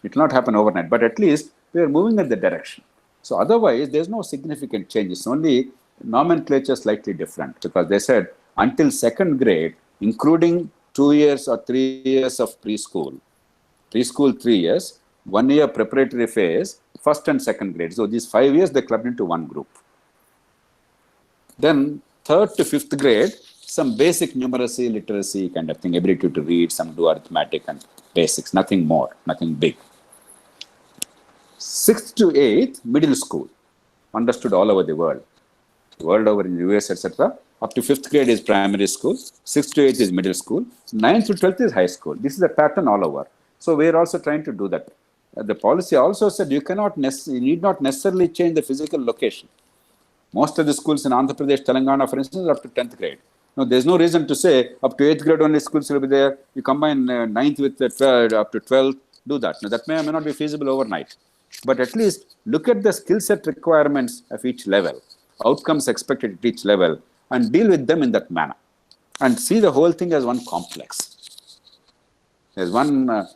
It will not happen overnight, but at least we are moving in the direction. So otherwise, there's no significant change. It's only nomenclature slightly different, because they said until 2nd grade, including 2 years or 3 years of preschool 3 years, 1 year preparatory phase, first and second grade. So these 5 years they clubbed into one group. Then third to fifth grade, some basic numeracy, literacy kind of thing, ability to read, some do arithmetic and basics, nothing more, nothing big. Sixth to eighth, middle school, understood all over the world over in the US, etc. Up to fifth grade is primary school, sixth to eighth is middle school, ninth to 12th is high school. This is a pattern all over. So we are also trying to do that. The policy also said you need not necessarily change the physical location. Most of the schools in Andhra Pradesh, Telangana, for instance, are up to 10th grade. No, there's no reason to say up to 8th grade only schools will be there. You combine 9th with the 12th, up to 12th, do that. Now, that may or may not be feasible overnight. But at least look at the skill set requirements of each level, outcomes expected at each level, and deal with them in that manner. And see the whole thing as one complex. There's one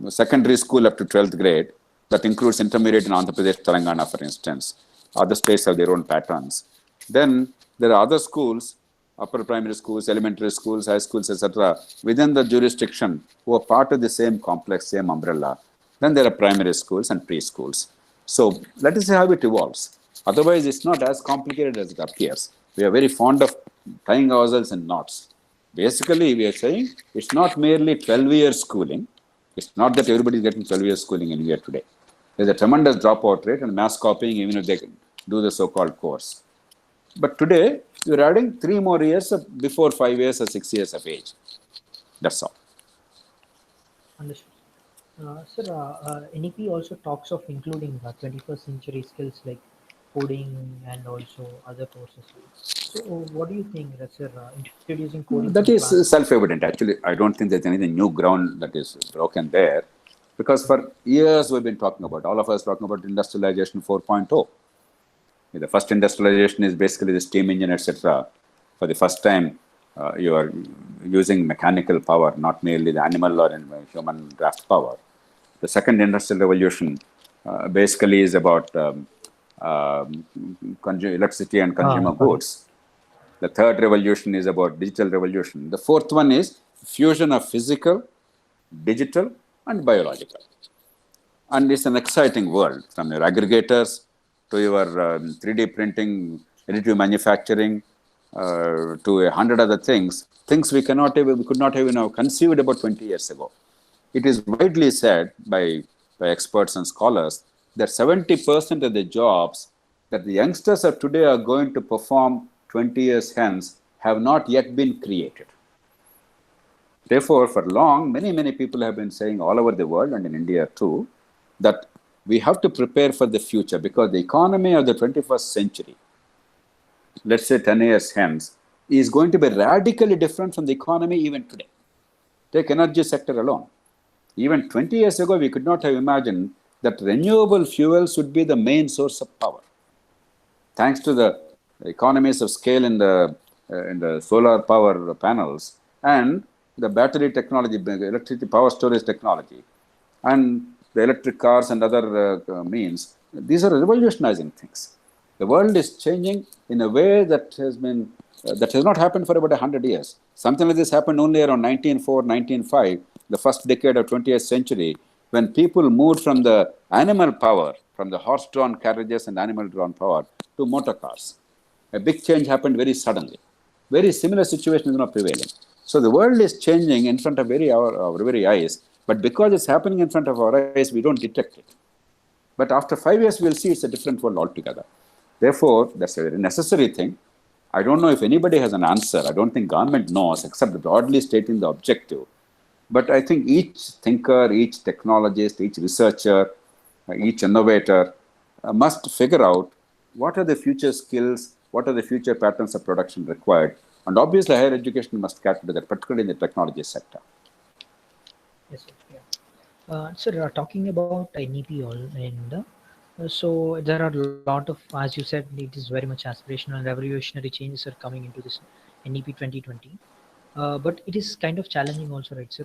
secondary school up to 12th grade that includes intermediate in Andhra Pradesh, Telangana, for instance. Other states have their own patterns. Then there are other schools, upper primary schools, elementary schools, high schools, etc., within the jurisdiction who are part of the same complex, same umbrella. Then there are primary schools and preschools. So let us see how it evolves. Otherwise, it's not as complicated as it appears. We are very fond of tying ourselves in knots. Basically, we are saying it's not merely 12-year schooling. It's not that everybody is getting 12-year schooling anywhere today. There's a tremendous dropout rate and mass copying, even if they can do the so-called course. But today, you're adding 3 more years before 5 years or 6 years of age. That's all. Understood. Sir, NEP also talks of including 21st century skills like coding and also other courses. So, what do you think, sir? Introducing coding from That is class? self-evident. Actually, I don't think there's anything new ground that is broken there. Because for years we've been talking about, all of us talking about industrialization 4.0. The first industrialization is basically the steam engine, etc. For the first time, you are using mechanical power, not merely the animal or human draft power. The second industrial revolution basically is about electricity and consumer goods. The third revolution is about digital revolution. The fourth one is fusion of physical, digital, and biological. And it's an exciting world, from your aggregators to your 3D printing, additive manufacturing, to 100 other things we could not have conceived about 20 years ago. It is widely said by experts and scholars that 70% of the jobs that the youngsters of today are going to perform 20 years hence have not yet been created. Therefore, for long, many people have been saying all over the world and in India too, that we have to prepare for the future because the economy of the 21st century, let's say 10 years hence, is going to be radically different from the economy even today. Take energy sector alone. Even 20 years ago, we could not have imagined that renewable fuels would be the main source of power. Thanks to the economies of scale in the solar power panels and the battery technology, electricity power storage technology, and the electric cars and other means, these are revolutionizing things. The world is changing in a way that has not happened for about 100 years. Something like this happened only around 1904, 1905, the first decade of 20th century, when people moved from the animal power, from the horse-drawn carriages and animal-drawn power, to motor cars. A big change happened very suddenly. Very similar situation is now prevailing. So the world is changing in front of our very eyes, but because it's happening in front of our eyes, we don't detect it. But after 5 years, we'll see it's a different world altogether. Therefore, that's a very necessary thing. I don't know if anybody has an answer. I don't think government knows, except broadly stating the objective. But I think each thinker, each technologist, each researcher, each innovator must figure out what are the future skills, what are the future patterns of production required. And obviously, higher education must cater to that, particularly in the technology sector. Yes, sir. Yeah. Sir, talking about NEP all, and so there are a lot of, as you said, it is very much aspirational, revolutionary changes are coming into this NEP 2020. But it is kind of challenging also, right, sir?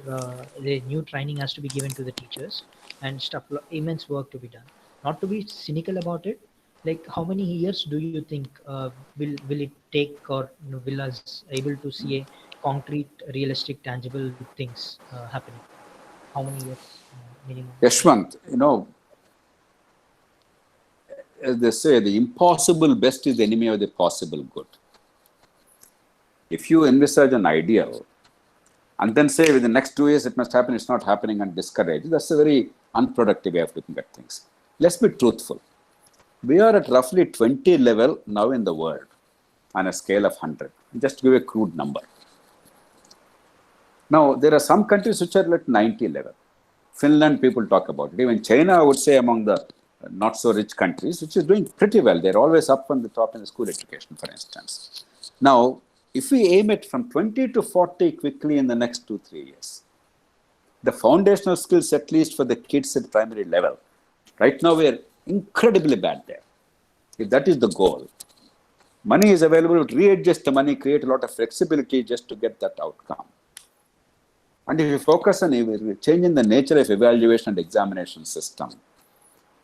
The new training has to be given to the teachers and stuff, immense work to be done. Not to be cynical about it, like how many years do you think will it take, or will us able to see a concrete, realistic, tangible things happening? How many years minimum? Yashwant, as they say, the impossible best is the enemy of the possible good. If you envisage an ideal and then say within the next 2 years it must happen, it's not happening, and discourage, that's a very unproductive way of looking at things. Let's be truthful. We are at roughly 20 level now in the world on a scale of 100. Just to give a crude number. Now, there are some countries which are at 90 level. Finland, people talk about it. Even China, I would say, among the not so rich countries, which is doing pretty well. They're always up on the top in the school education, for instance. Now, if we aim it from 20 to 40 quickly in the next 2-3 years, the foundational skills, at least for the kids at primary level, right now we're incredibly bad there. If that is the goal, money is available, readjust the money, create a lot of flexibility just to get that outcome. And if you focus on changing the nature of evaluation and examination system,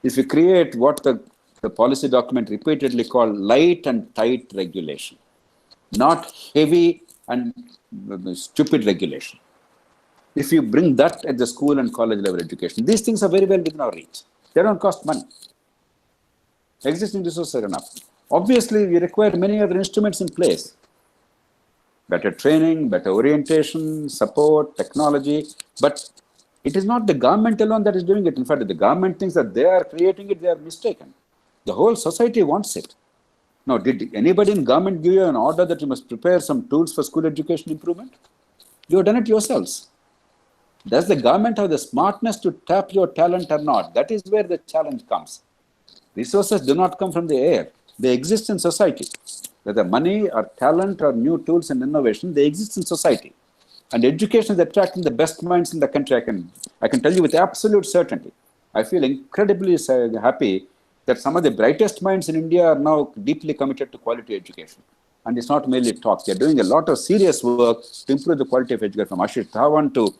if you create what the policy document repeatedly called light and tight regulation, not heavy and stupid regulation. If you bring that at the school and college level education, these things are very well within our reach. They don't cost money. Existing resources are enough. Obviously, we require many other instruments in place. Better training, better orientation, support, technology. But it is not the government alone that is doing it. In fact, if the government thinks that they are creating it, they are mistaken. The whole society wants it. Now, did anybody in government give you an order that you must prepare some tools for school education improvement? You have done it yourselves. Does the government have the smartness to tap your talent or not? That is where the challenge comes. Resources do not come from the air. They exist in society. Whether money or talent or new tools and innovation, they exist in society. And education is attracting the best minds in the country. I can tell you with absolute certainty. I feel incredibly happy that some of the brightest minds in India are now deeply committed to quality education. And it's not merely talk. They're doing a lot of serious work to improve the quality of education, from Ashish Dhawan to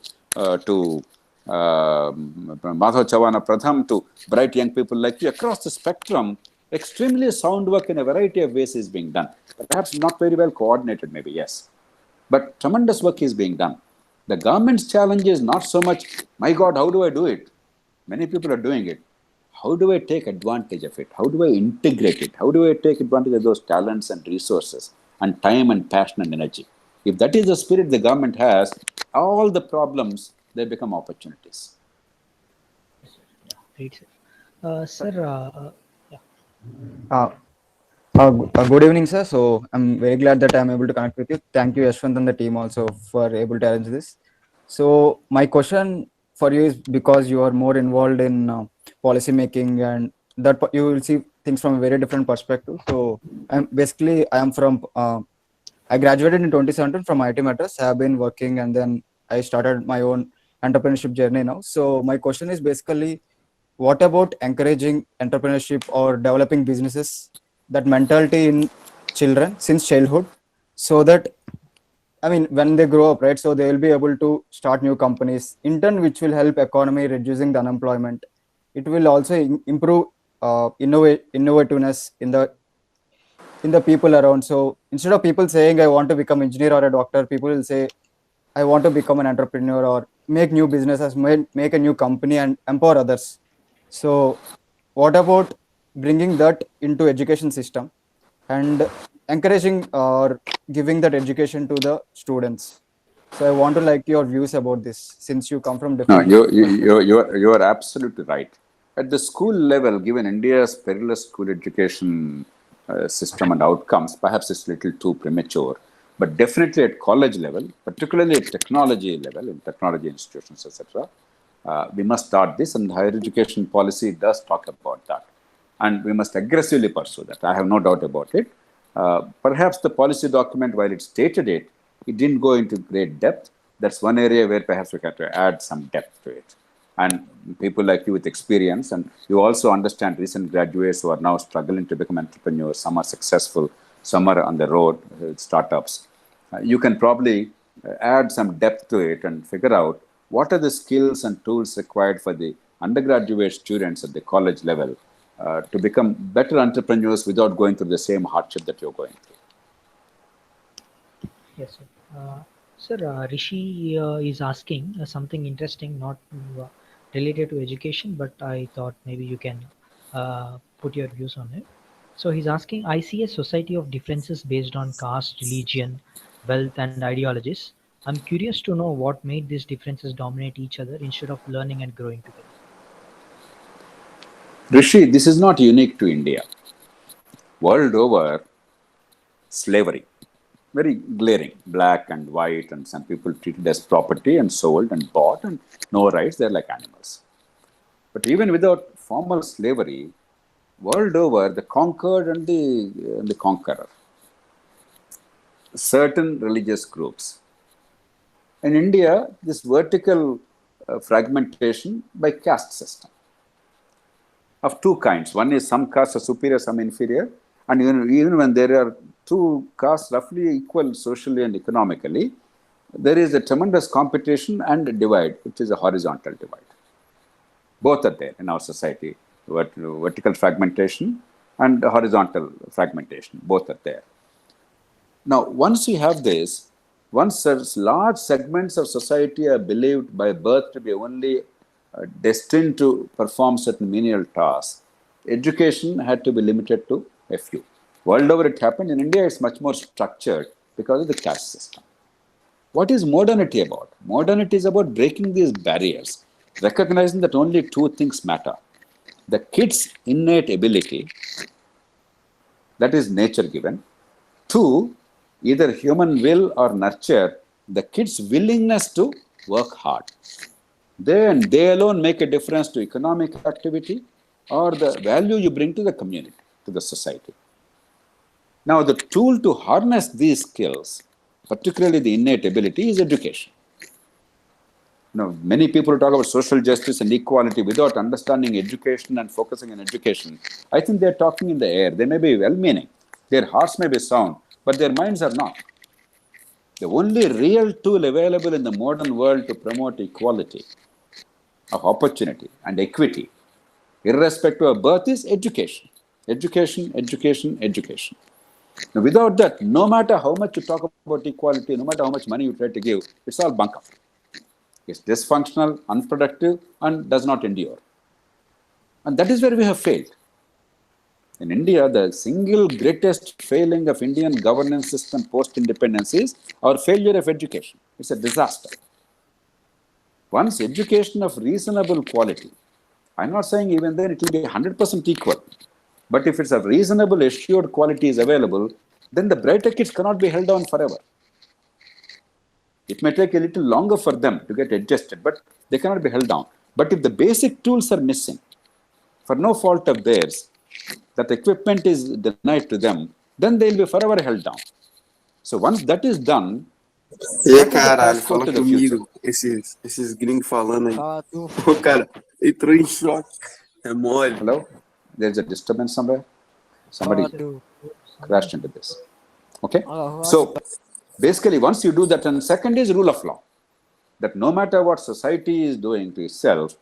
Madhav Chawana Pratham to bright young people like you. Across the spectrum, extremely sound work in a variety of ways is being done. Perhaps not very well coordinated, maybe, yes. But tremendous work is being done. The government's challenge is not so much, my God, how do I do it? Many people are doing it. How do I take advantage of it? How do I integrate it? How do I take advantage of those talents and resources and time and passion and energy? If that is the spirit the government has, all the problems, they become opportunities. Yeah, great, sir. Sir, yeah. Good evening, sir. So I'm very glad that I'm able to connect with you. Thank you, Yashwant, and the team also for able to arrange this. So my question for you is, because you are more involved in policy making, and that you will see things from a very different perspective. So I am from I graduated in 2017 from IIT Madras. I have been working, and then I started my own entrepreneurship journey now. So my question is basically, what about encouraging entrepreneurship or developing businesses, that mentality in children since childhood, so that, I mean, when they grow up, right, so they will be able to start new companies, in turn, which will help economy, reducing the unemployment. It will also improve innovativeness in the people around. So instead of people saying, I want to become engineer or a doctor, people will say, I want to become an entrepreneur or make new businesses, make a new company and empower others. So what about bringing that into education system and encouraging or giving that education to the students? So I want to like your views about this, since you come from No, different you are absolutely right. At the school level, given India's perilous school education system and outcomes, perhaps it's a little too premature. But definitely at college level, particularly at technology level, in technology institutions, etc., we must start this, and higher education policy does talk about that. And we must aggressively pursue that. I have no doubt about it. Perhaps the policy document, while it stated it, it didn't go into great depth. That's one area where perhaps we have to add some depth to it. And people like you with experience, and you also understand recent graduates who are now struggling to become entrepreneurs. Some are successful, some are on the road, startups. You can probably add some depth to it and figure out what are the skills and tools required for the undergraduate students at the college level to become better entrepreneurs without going through the same hardship that you're going through. Yes, sir. Sir, Rishi is asking something interesting, not related to education, but I thought maybe you can put your views on it. So he's asking, I see a society of differences based on caste, religion, wealth, and ideologies. I'm curious to know what made these differences dominate each other instead of learning and growing together. Rishi, this is not unique to India. World over, slavery, very glaring, black and white, and some people treated as property and sold and bought, and no rights, they're like animals. But even without formal slavery, world over, the conquered and the conqueror, certain religious groups. In India, this vertical fragmentation by caste system of two kinds. One is some castes are superior, some inferior, and even when there are two castes roughly equal socially and economically, there is a tremendous competition and a divide, which is a horizontal divide. Both are there in our society, vertical fragmentation and horizontal fragmentation, both are there. Now, once you have this, once large segments of society are believed by birth to be only destined to perform certain menial tasks, education had to be limited to a few. World over it happened. In India, it's much more structured because of the caste system. What is modernity about? Modernity is about breaking these barriers, recognizing that only two things matter. The kid's innate ability, that is nature given. Two, either human will or nurture, the kid's willingness to work hard. They alone make a difference to economic activity or the value you bring to the community, to the society. Now, the tool to harness these skills, particularly the innate ability, is education. Now, many people talk about social justice and equality without understanding education and focusing on education. I think they're talking in the air. They may be well-meaning. Their hearts may be sound, but their minds are not. The only real tool available in the modern world to promote equality of opportunity and equity, irrespective of birth, is education. Education, education, education. Now, without that, no matter how much you talk about equality, no matter how much money you try to give, it's all bunk up. It's dysfunctional, unproductive, and does not endure. And that is where we have failed. In India, the single greatest failing of Indian governance system post-independence is our failure of education. It's a disaster. Once education of reasonable quality, I'm not saying even then it will be 100% equal, but if it's of reasonable assured quality is available, then the brighter kids cannot be held on forever. It may take a little longer for them to get adjusted, but they cannot be held down. But if the basic tools are missing, for no fault of theirs, that equipment is denied to them, then they will be forever held down. So once that is done, E that is the caralho, passport fala to the future. comigo. Esses gringos falando aí. Fala tu. O cara entrou em choque. É mole. Hello? There's a disturbance somewhere. Somebody Fala tu. crashed into this. Okay? So basically, once you do that, and second is rule of law. That no matter what society is doing to itself,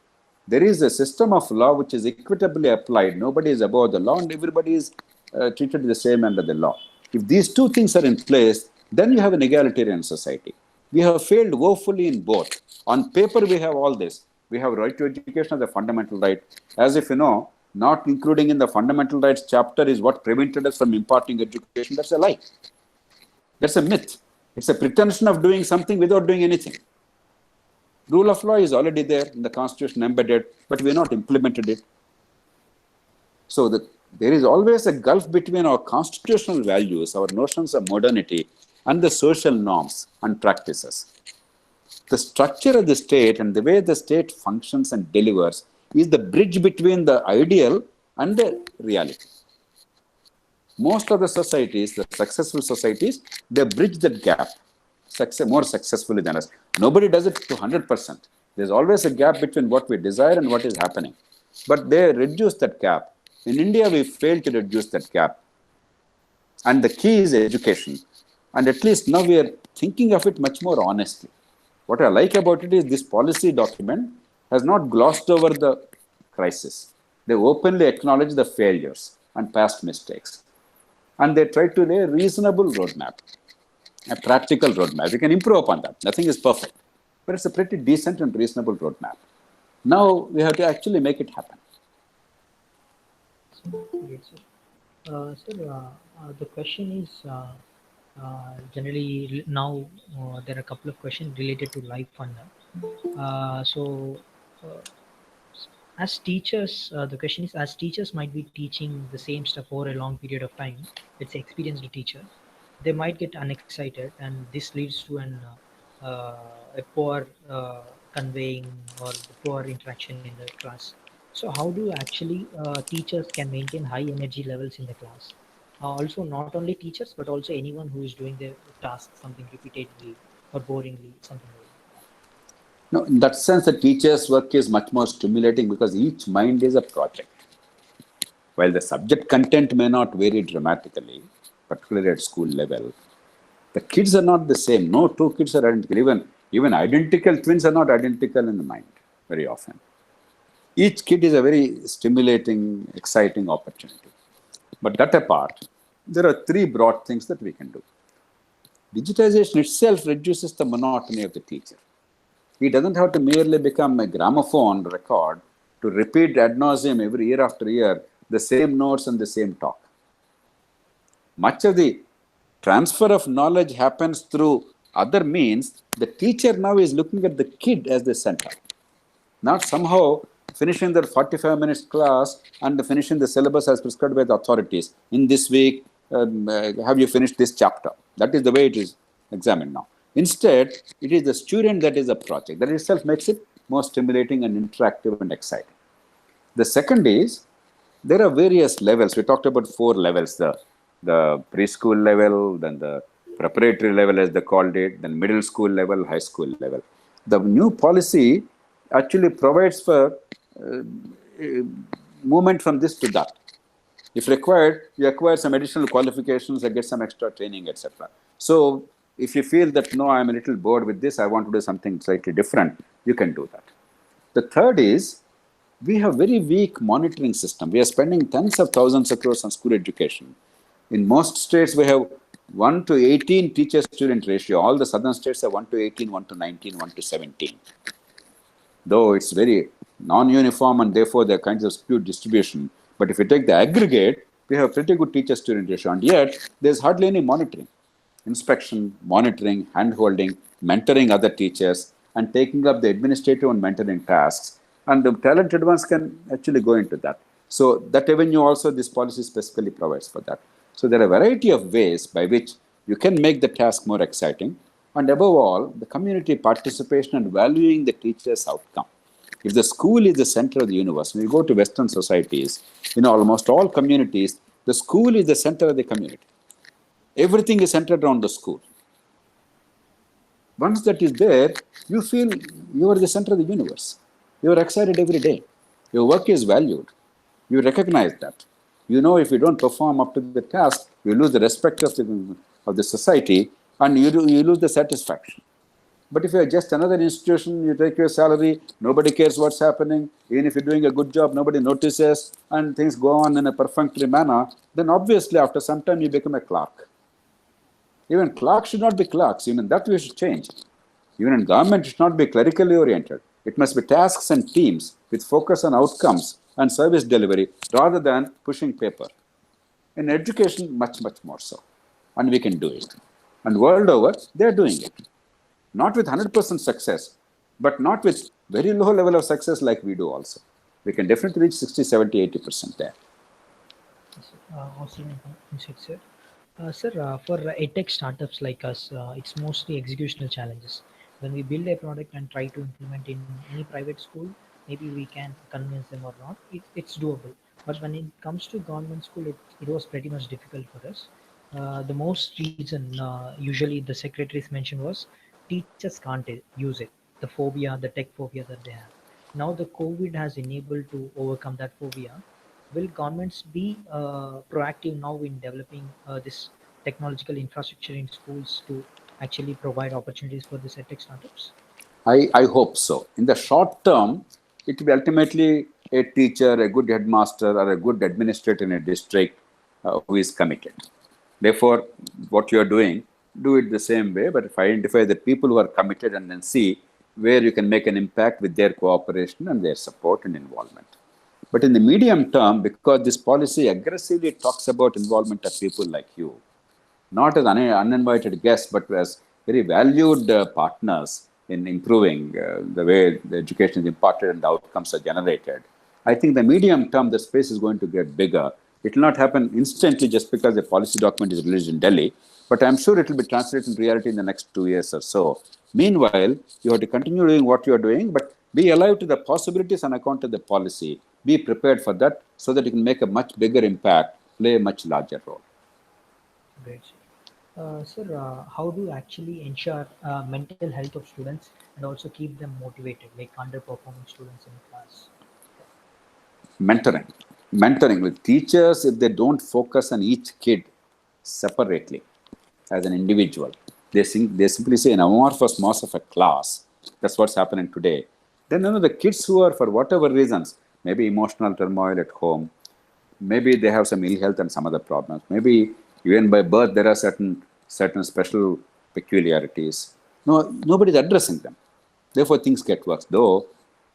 there is a system of law which is equitably applied. Nobody is above the law and everybody is treated the same under the law. If these two things are in place, then you have an egalitarian society. We have failed woefully in both. On paper, we have all this. We have right to education as a fundamental right. As if, not including in the fundamental rights chapter is what prevented us from imparting education. That's a lie. That's a myth. It's a pretension of doing something without doing anything. Rule of law is already there in the Constitution embedded, but we have not implemented it. So there is always a gulf between our constitutional values, our notions of modernity, and the social norms and practices. The structure of the state and the way the state functions and delivers is the bridge between the ideal and the reality. Most of the societies, the successful societies, they bridge that gap more successfully than us. Nobody does it to 100%. There's always a gap between what we desire and what is happening. But they reduce that gap. In India, we failed to reduce that gap. And the key is education. And at least now we are thinking of it much more honestly. What I like about it is this policy document has not glossed over the crisis. They openly acknowledge the failures and past mistakes. And they try to lay a reasonable roadmap. a practical roadmap. We can improve upon that. Nothing is perfect, but it's a pretty decent and reasonable roadmap. Now we have to actually make it happen. Great, sir. Sir, the question is generally now there are a couple of questions related to life fund. Uh, as teachers, the question is, as teachers might be teaching the same stuff over a long period of time, it's experienced teacher, they might get unexcited, and this leads to a poor conveying or the poor interaction in the class. So how do actually teachers can maintain high energy levels in the class? Also, not only teachers, but also anyone who is doing the task, something repeatedly or boringly, something like that. No, in that sense, the teacher's work is much more stimulating because each mind is a project. While the subject content may not vary dramatically, particularly at school level, the kids are not the same. No two kids are identical. Even identical twins are not identical in the mind very often. Each kid is a very stimulating, exciting opportunity. But that apart, there are three broad things that we can do. Digitization itself reduces the monotony of the teacher. He doesn't have to merely become a gramophone record to repeat ad nauseum every year after year the same notes and the same talk. Much of the transfer of knowledge happens through other means. The teacher now is looking at the kid as the center, not somehow finishing their 45 minutes class and finishing the syllabus as prescribed by the authorities. In this week, have you finished this chapter? That is the way it is examined now. Instead, it is the student that is a project. That itself makes it more stimulating and interactive and exciting. The second is, there are various levels. We talked about 4 levels, the preschool level, then the preparatory level as they called it, then middle school level, high school level. The new policy actually provides for movement from this to that. If required, you acquire some additional qualifications and get some extra training, etc. So if you feel that, no, I'm a little bored with this, I want to do something slightly different, you can do that. The third is, we have very weak monitoring system. We are spending tens of thousands of crores on school education. In most states, we have 1 to 18 teacher-student ratio. All the southern states are 1 to 18, 1 to 19, 1 to 17. Though it's very non-uniform and therefore there are kinds of skewed distribution. But if you take the aggregate, we have pretty good teacher-student ratio. And yet, there's hardly any monitoring. Inspection, monitoring, hand-holding, mentoring other teachers, and taking up the administrative and mentoring tasks. And the talented ones can actually go into that. So that avenue also, this policy specifically provides for that. So there are a variety of ways by which you can make the task more exciting. And above all, the community participation and valuing the teacher's outcome. If the school is the center of the universe, when you go to Western societies, in almost all communities, the school is the center of the community. Everything is centered around the school. Once that is there, you feel you are the center of the universe. You are excited every day. Your work is valued. You recognize that. You know, if you don't perform up to the task, you lose the respect of the society, and you lose the satisfaction. But if you're just another institution, you take your salary, nobody cares what's happening. Even if you're doing a good job, nobody notices, and things go on in a perfunctory manner, then obviously after some time you become a clerk. Even clerks should not be clerks. Even that we should change. Even in government, it should not be clerically oriented. It must be tasks and teams with focus on outcomes and service delivery rather than pushing paper. In education, much, much more so. And we can do it. And world over, they're doing it. Not with 100% success, but not with very low level of success like we do also. We can definitely reach 60, 70, 80% there. Awesome insight, sir. Sir, for edtech startups like us, it's mostly executional challenges. When we build a product and try to implement in any private school, maybe we can convince them or not. It's doable. But when it comes to government school, it was pretty much difficult for us. The most reason usually the secretaries mentioned was teachers can't use it. The phobia, the tech phobia that they have. Now the COVID has enabled to overcome that phobia. Will governments be proactive now in developing this technological infrastructure in schools to actually provide opportunities for the tech startups? I hope so. In the short term, it will be ultimately a teacher, a good headmaster, or a good administrator in a district who is committed. Therefore, what you are doing do it the same way, but if identify the people who are committed and then see where you can make an impact with their cooperation and their support and involvement. But in the medium term, because this policy aggressively talks about involvement of people like you, not as uninvited guests, but as very valued partners in improving the way the education is imparted and the outcomes are generated. I think the medium term, the space is going to get bigger. It will not happen instantly just because the policy document is released in Delhi, but I'm sure it will be translated into reality in the next 2 years or so. Meanwhile, you have to continue doing what you are doing, but be alive to the possibilities on account of the policy. Be prepared for that so that you can make a much bigger impact, play a much larger role. Great. Sir, how do you actually ensure mental health of students and also keep them motivated, like underperforming students in class? Mentoring with teachers, if they don't focus on each kid separately as an individual, they simply say an amorphous mass of a class. That's what's happening today. Then the kids who are, for whatever reasons, maybe emotional turmoil at home, maybe they have some ill health and some other problems, maybe even by birth there are certain special peculiarities. No, nobody's addressing them. Therefore, things get worse. Though,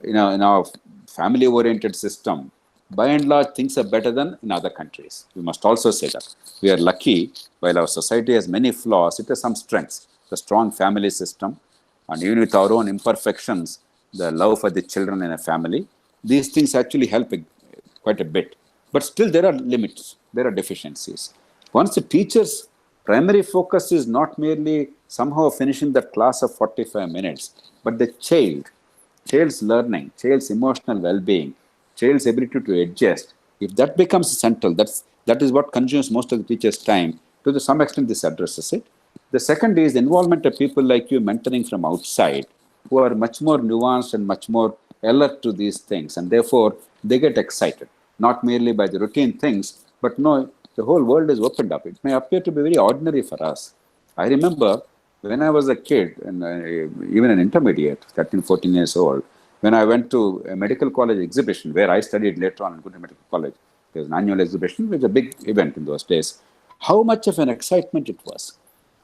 in our family-oriented system, by and large, things are better than in other countries. We must also say that. We are lucky, while our society has many flaws, it has some strengths. The strong family system, and even with our own imperfections, the love for the children in a family, these things actually help quite a bit. But still, there are limits, there are deficiencies. Once the teacher's primary focus is not merely somehow finishing that class of 45 minutes, but the child's learning, child's emotional well-being, child's ability to adjust, if that becomes central, that is what consumes most of the teacher's time. To some extent, this addresses it. The second is the involvement of people like you mentoring from outside, who are much more nuanced and much more alert to these things, and therefore they get excited, not merely by the routine things, but no, the whole world is opened up. It may appear to be very ordinary for us. I remember when I was a kid, and even an intermediate, 13, 14 years old, when I went to a medical college exhibition where I studied later on in Good Medical College, there was an annual exhibition, which was a big event in those days. How much of an excitement it was,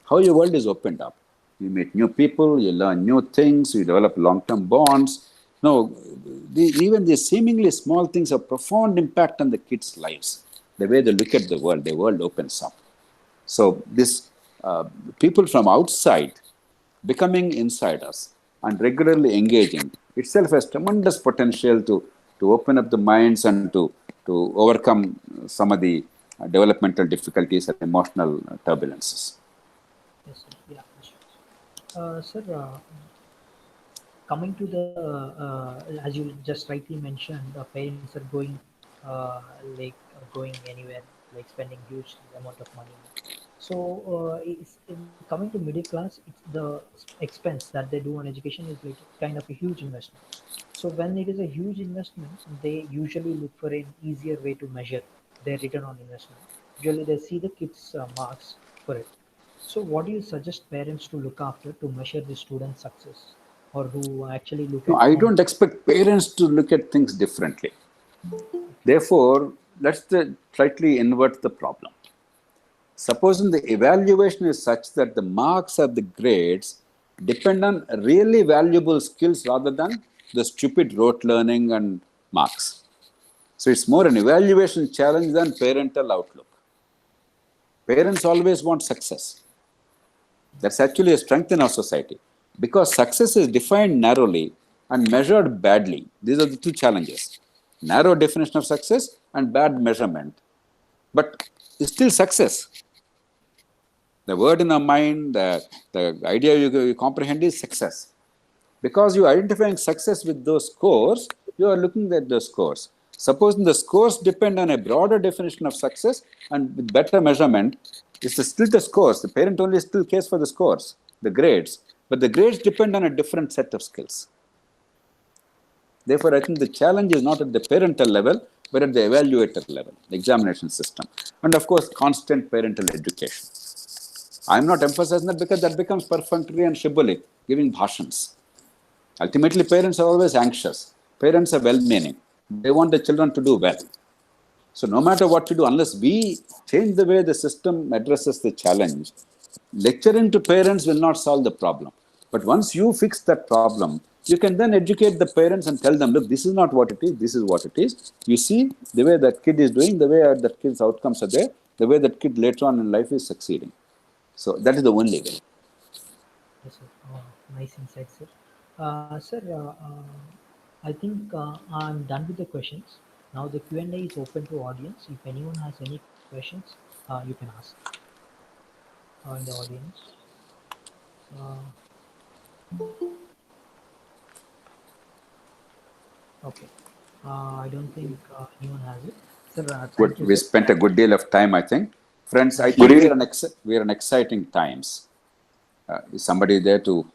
how your world is opened up. You meet new people, you learn new things, you develop long-term bonds. No, even these seemingly small things have profound impact on the kids' lives. The way they look at the world opens up. So this people from outside becoming insiders and regularly engaging itself has tremendous potential to open up the minds and to overcome some of the developmental difficulties and emotional turbulences. Yes, sir. Yeah, sure. Sir, coming to the as you just rightly mentioned, parents are going going anywhere, like spending huge amount of money. So coming to middle class, the expense that they do on education is like kind of a huge investment. So when it is a huge investment, they usually look for an easier way to measure their return on investment. Usually they see the kids' marks for it. So what do you suggest parents to look after to measure the student's success, or who actually look No, at I how don't much? expect parents to look at things differently. Therefore, let's slightly invert the problem. Supposing the evaluation is such that the marks of the grades depend on really valuable skills rather than the stupid rote learning and marks. So it's more an evaluation challenge than parental outlook. Parents always want success. That's actually a strength in our society, because success is defined narrowly and measured badly. These are the two challenges: narrow definition of success and bad measurement. But it's still success. The word in our mind, the idea you comprehend is success. Because you are identifying success with those scores, you are looking at those scores. Supposing the scores depend on a broader definition of success and with better measurement, it's still the scores. The parent only still cares for the scores, the grades. But the grades depend on a different set of skills. Therefore, I think the challenge is not at the parental level, but at the evaluator level, the examination system. And of course, constant parental education. I'm not emphasizing that because that becomes perfunctory and shibboleth, giving bhashans. Ultimately, parents are always anxious. Parents are well-meaning. They want the children to do well. So no matter what you do, unless we change the way the system addresses the challenge, Lecturing to parents will not solve the problem. But once you fix that problem, you can then educate the parents and tell them, look, this is not what it is, this is what it is. You see the way that kid is doing, the way that kid's outcomes are there, the way that kid later on in life is succeeding. So that is the only way. Yes, sir. Nice insight, sir. Sir, I think I'm done with the questions. Now the Q&A is open to audience. If anyone has any questions, you can ask in the audience. Uh, okay. I don't think anyone has it. Sir, thank Good. you, We sir. spent a good deal of time, I think. Friends, I Yes, think Good we evening. are in exciting times. Is somebody there to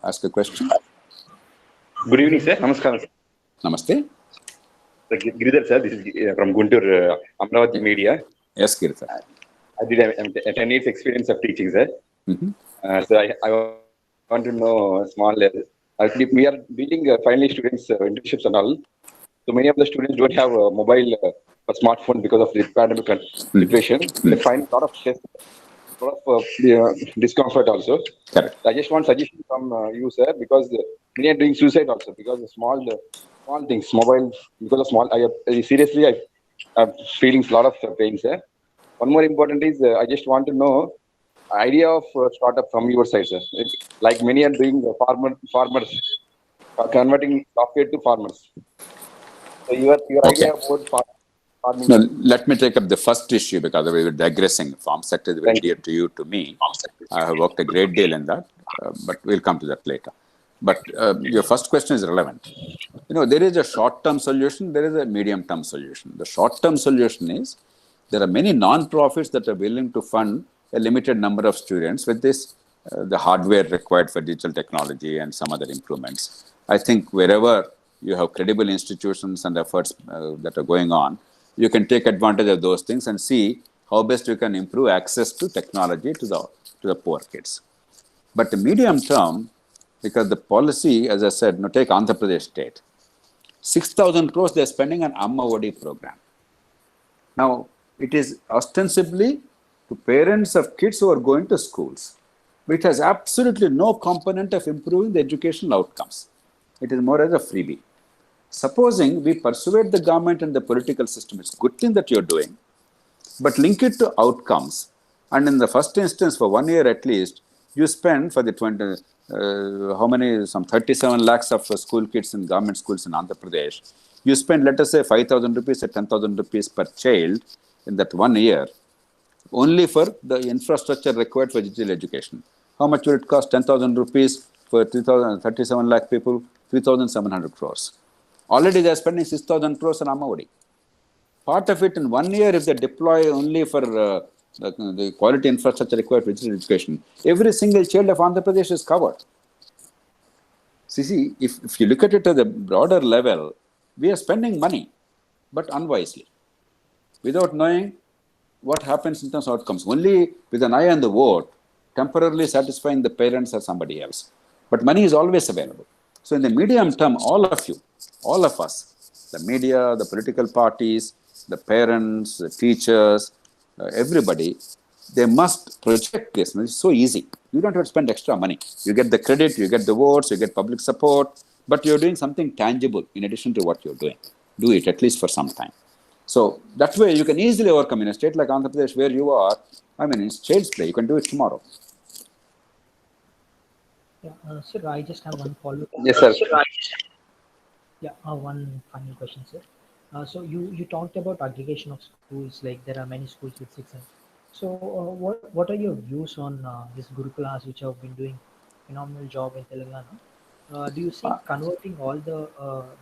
ask a question? Good is evening, any sir. Namaskaram. Namaste. Giridhar, sir. This is from Guntur, Amravati Media. Yes, Kirtan. I did a 10 years experience of teaching, sir. Mm-hmm. So I want to know small. Actually, we are dealing finally students internships and all. So many of the students don't have a mobile or smartphone because of the pandemic situation. They find a lot of stress, a lot of discomfort also. Correct. I just want suggestion from you, sir, because many are doing suicide also because of small things, mobile, because of small. Seriously, I'm feeling a lot of pain, sir. One more important is I just want to know idea of startup from your side, sir. Like many are doing farmers converting software to farmers. So your Okay. idea about farming, Now, sir. let me take up the first issue because we were digressing. Farm sector is very Thank dear you. to you, to me. I have worked a great deal in that, but we'll come to that later. But your first question is relevant. There is a short-term solution, there is a medium-term solution. The short-term solution is there are many non-profits that are willing to fund a limited number of students with this, the hardware required for digital technology and some other improvements. I think wherever you have credible institutions and efforts that are going on, you can take advantage of those things and see how best you can improve access to technology to the poor kids. But the medium term, because the policy, as I said, take Andhra Pradesh state, 6,000 crores they're spending on Amma Odi program. Now, it is ostensibly to parents of kids who are going to schools, which has absolutely no component of improving the educational outcomes. It is more as a freebie. Supposing we persuade the government and the political system, it's a good thing that you're doing, but link it to outcomes. And in the first instance, for 1 year at least, you spend for the 20, how many, some 37 lakhs of school kids in government schools in Andhra Pradesh. You spend, let us say, 5,000 rupees or 10,000 rupees per child in that 1 year, only for the infrastructure required for digital education. How much will it cost? 10,000 rupees for 37 lakh people, 3,700 crores. Already they are spending 6,000 crores on Amavadi. Part of it in 1 year, if they deploy only for the quality infrastructure required for digital education, every single child of Andhra Pradesh is covered. See, if you look at it at the broader level, we are spending money, but unwisely, without knowing what happens in terms of outcomes. Only with an eye on the vote, temporarily satisfying the parents or somebody else. But money is always available. So in the medium term, all of you, all of us, the media, the political parties, the parents, the teachers, everybody, they must project this. It's so easy. You don't have to spend extra money. You get the credit, you get the votes, you get public support, but you're doing something tangible in addition to what you're doing. Do it at least for some time. So that way you can easily overcome in a state like Andhra Pradesh where you are. I mean, it's child's play. You can do it tomorrow. Yeah, sir, I just have one follow-up. Yes, sir. Yeah, one final question, sir. So you talked about aggregation of schools, like there are many schools with six. So what are your views on this Gurukulas, which have been doing phenomenal job in Telangana? Do you see converting all the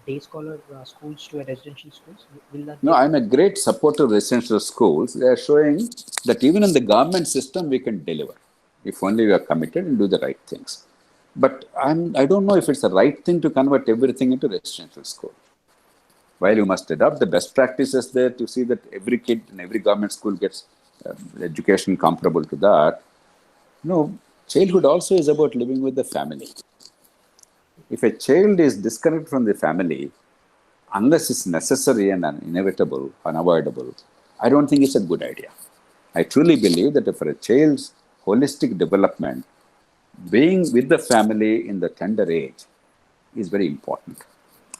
day scholar schools to a residential schools? Will that be No, I'm a great supporter of residential schools. They are showing that even in the government system, we can deliver if only we are committed and do the right things. But I don't know if it's the right thing to convert everything into residential school. While you must adopt the best practices there to see that every kid in every government school gets education comparable to that, childhood also is about living with the family. If a child is disconnected from the family, unless it's necessary and unavoidable, I don't think it's a good idea. I truly believe that for a child's holistic development, being with the family in the tender age is very important.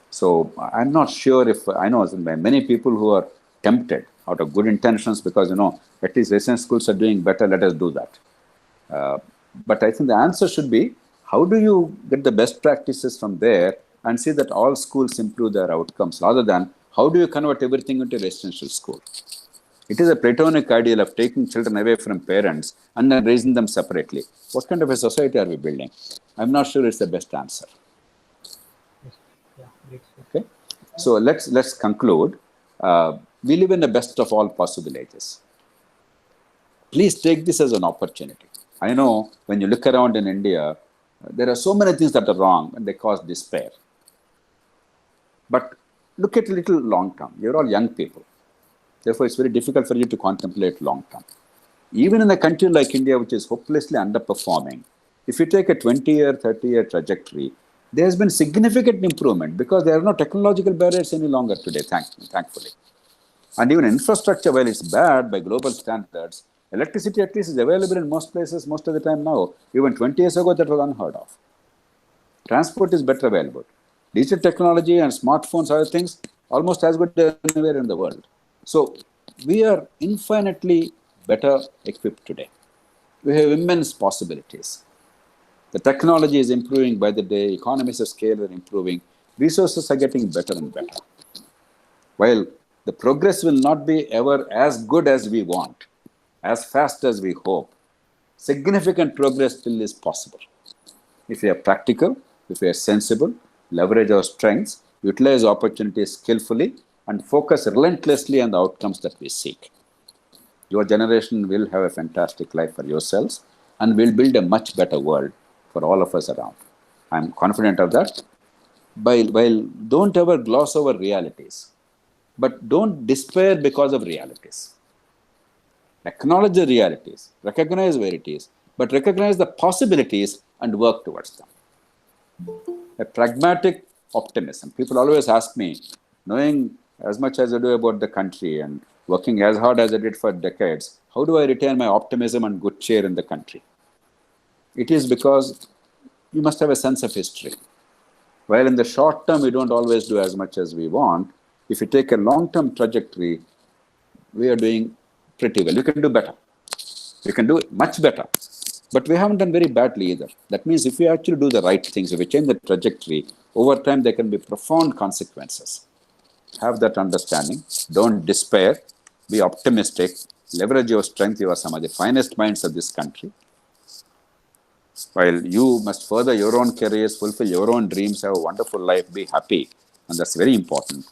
So I'm not sure if, I know many people who are tempted out of good intentions because, at least residential schools are doing better, let us do that. But I think the answer should be, how do you get the best practices from there and see that all schools improve their outcomes, rather than how do you convert everything into residential school? It is a Platonic ideal of taking children away from parents and then raising them separately. What kind of a society are we building? I'm not sure it's the best answer. Yes. Yeah, great. Okay, so let's conclude. We live in the best of all possible ages. Please take this as an opportunity. I know when you look around in India, there are so many things that are wrong and they cause despair. But look at a little long term. You're all young people. Therefore, it's very difficult for you to contemplate long term. Even in a country like India, which is hopelessly underperforming, if you take a 20-year, 30-year trajectory, there has been significant improvement because there are no technological barriers any longer today, thankfully. And even infrastructure, while it's bad by global standards, electricity at least is available in most places most of the time now. Even 20 years ago, that was unheard of. Transport is better available. Digital technology and smartphones, other things, almost as good anywhere in the world. So we are infinitely better equipped today. We have immense possibilities. The technology is improving by the day, economies of scale are improving, resources are getting better and better. While the progress will not be ever as good as we want, as fast as we hope, significant progress still is possible. If we are practical, if we are sensible, leverage our strengths, utilize opportunities skillfully, and focus relentlessly on the outcomes that we seek. Your generation will have a fantastic life for yourselves and will build a much better world for all of us around. I'm confident of that. While don't ever gloss over realities, but don't despair because of realities. Acknowledge the realities, recognize where it is, but recognize the possibilities and work towards them. A pragmatic optimism. People always ask me, knowing as much as I do about the country and working as hard as I did for decades, how do I retain my optimism and good cheer in the country? It is because you must have a sense of history. While in the short term, we don't always do as much as we want, if you take a long-term trajectory, we are doing pretty well. You can do better. You can do much better. But we haven't done very badly either. That means if we actually do the right things, if we change the trajectory, over time there can be profound consequences. Have that understanding. Don't despair. Be optimistic. Leverage your strength. You are some of the finest minds of this country. While you must further your own careers, fulfill your own dreams, have a wonderful life, be happy. And that's very important.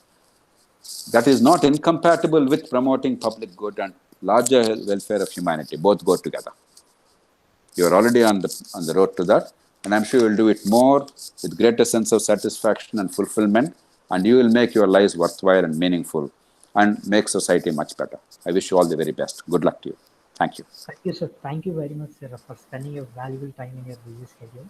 That is not incompatible with promoting public good and larger welfare of humanity. Both go together. You are already on the road to that, and I'm sure you will do it more with greater sense of satisfaction and fulfillment, and you will make your lives worthwhile and meaningful and make society much better. I wish you all the very best. Good luck to you. Thank you. Thank you, sir. Thank you very much, sir, for spending your valuable time in your busy schedule.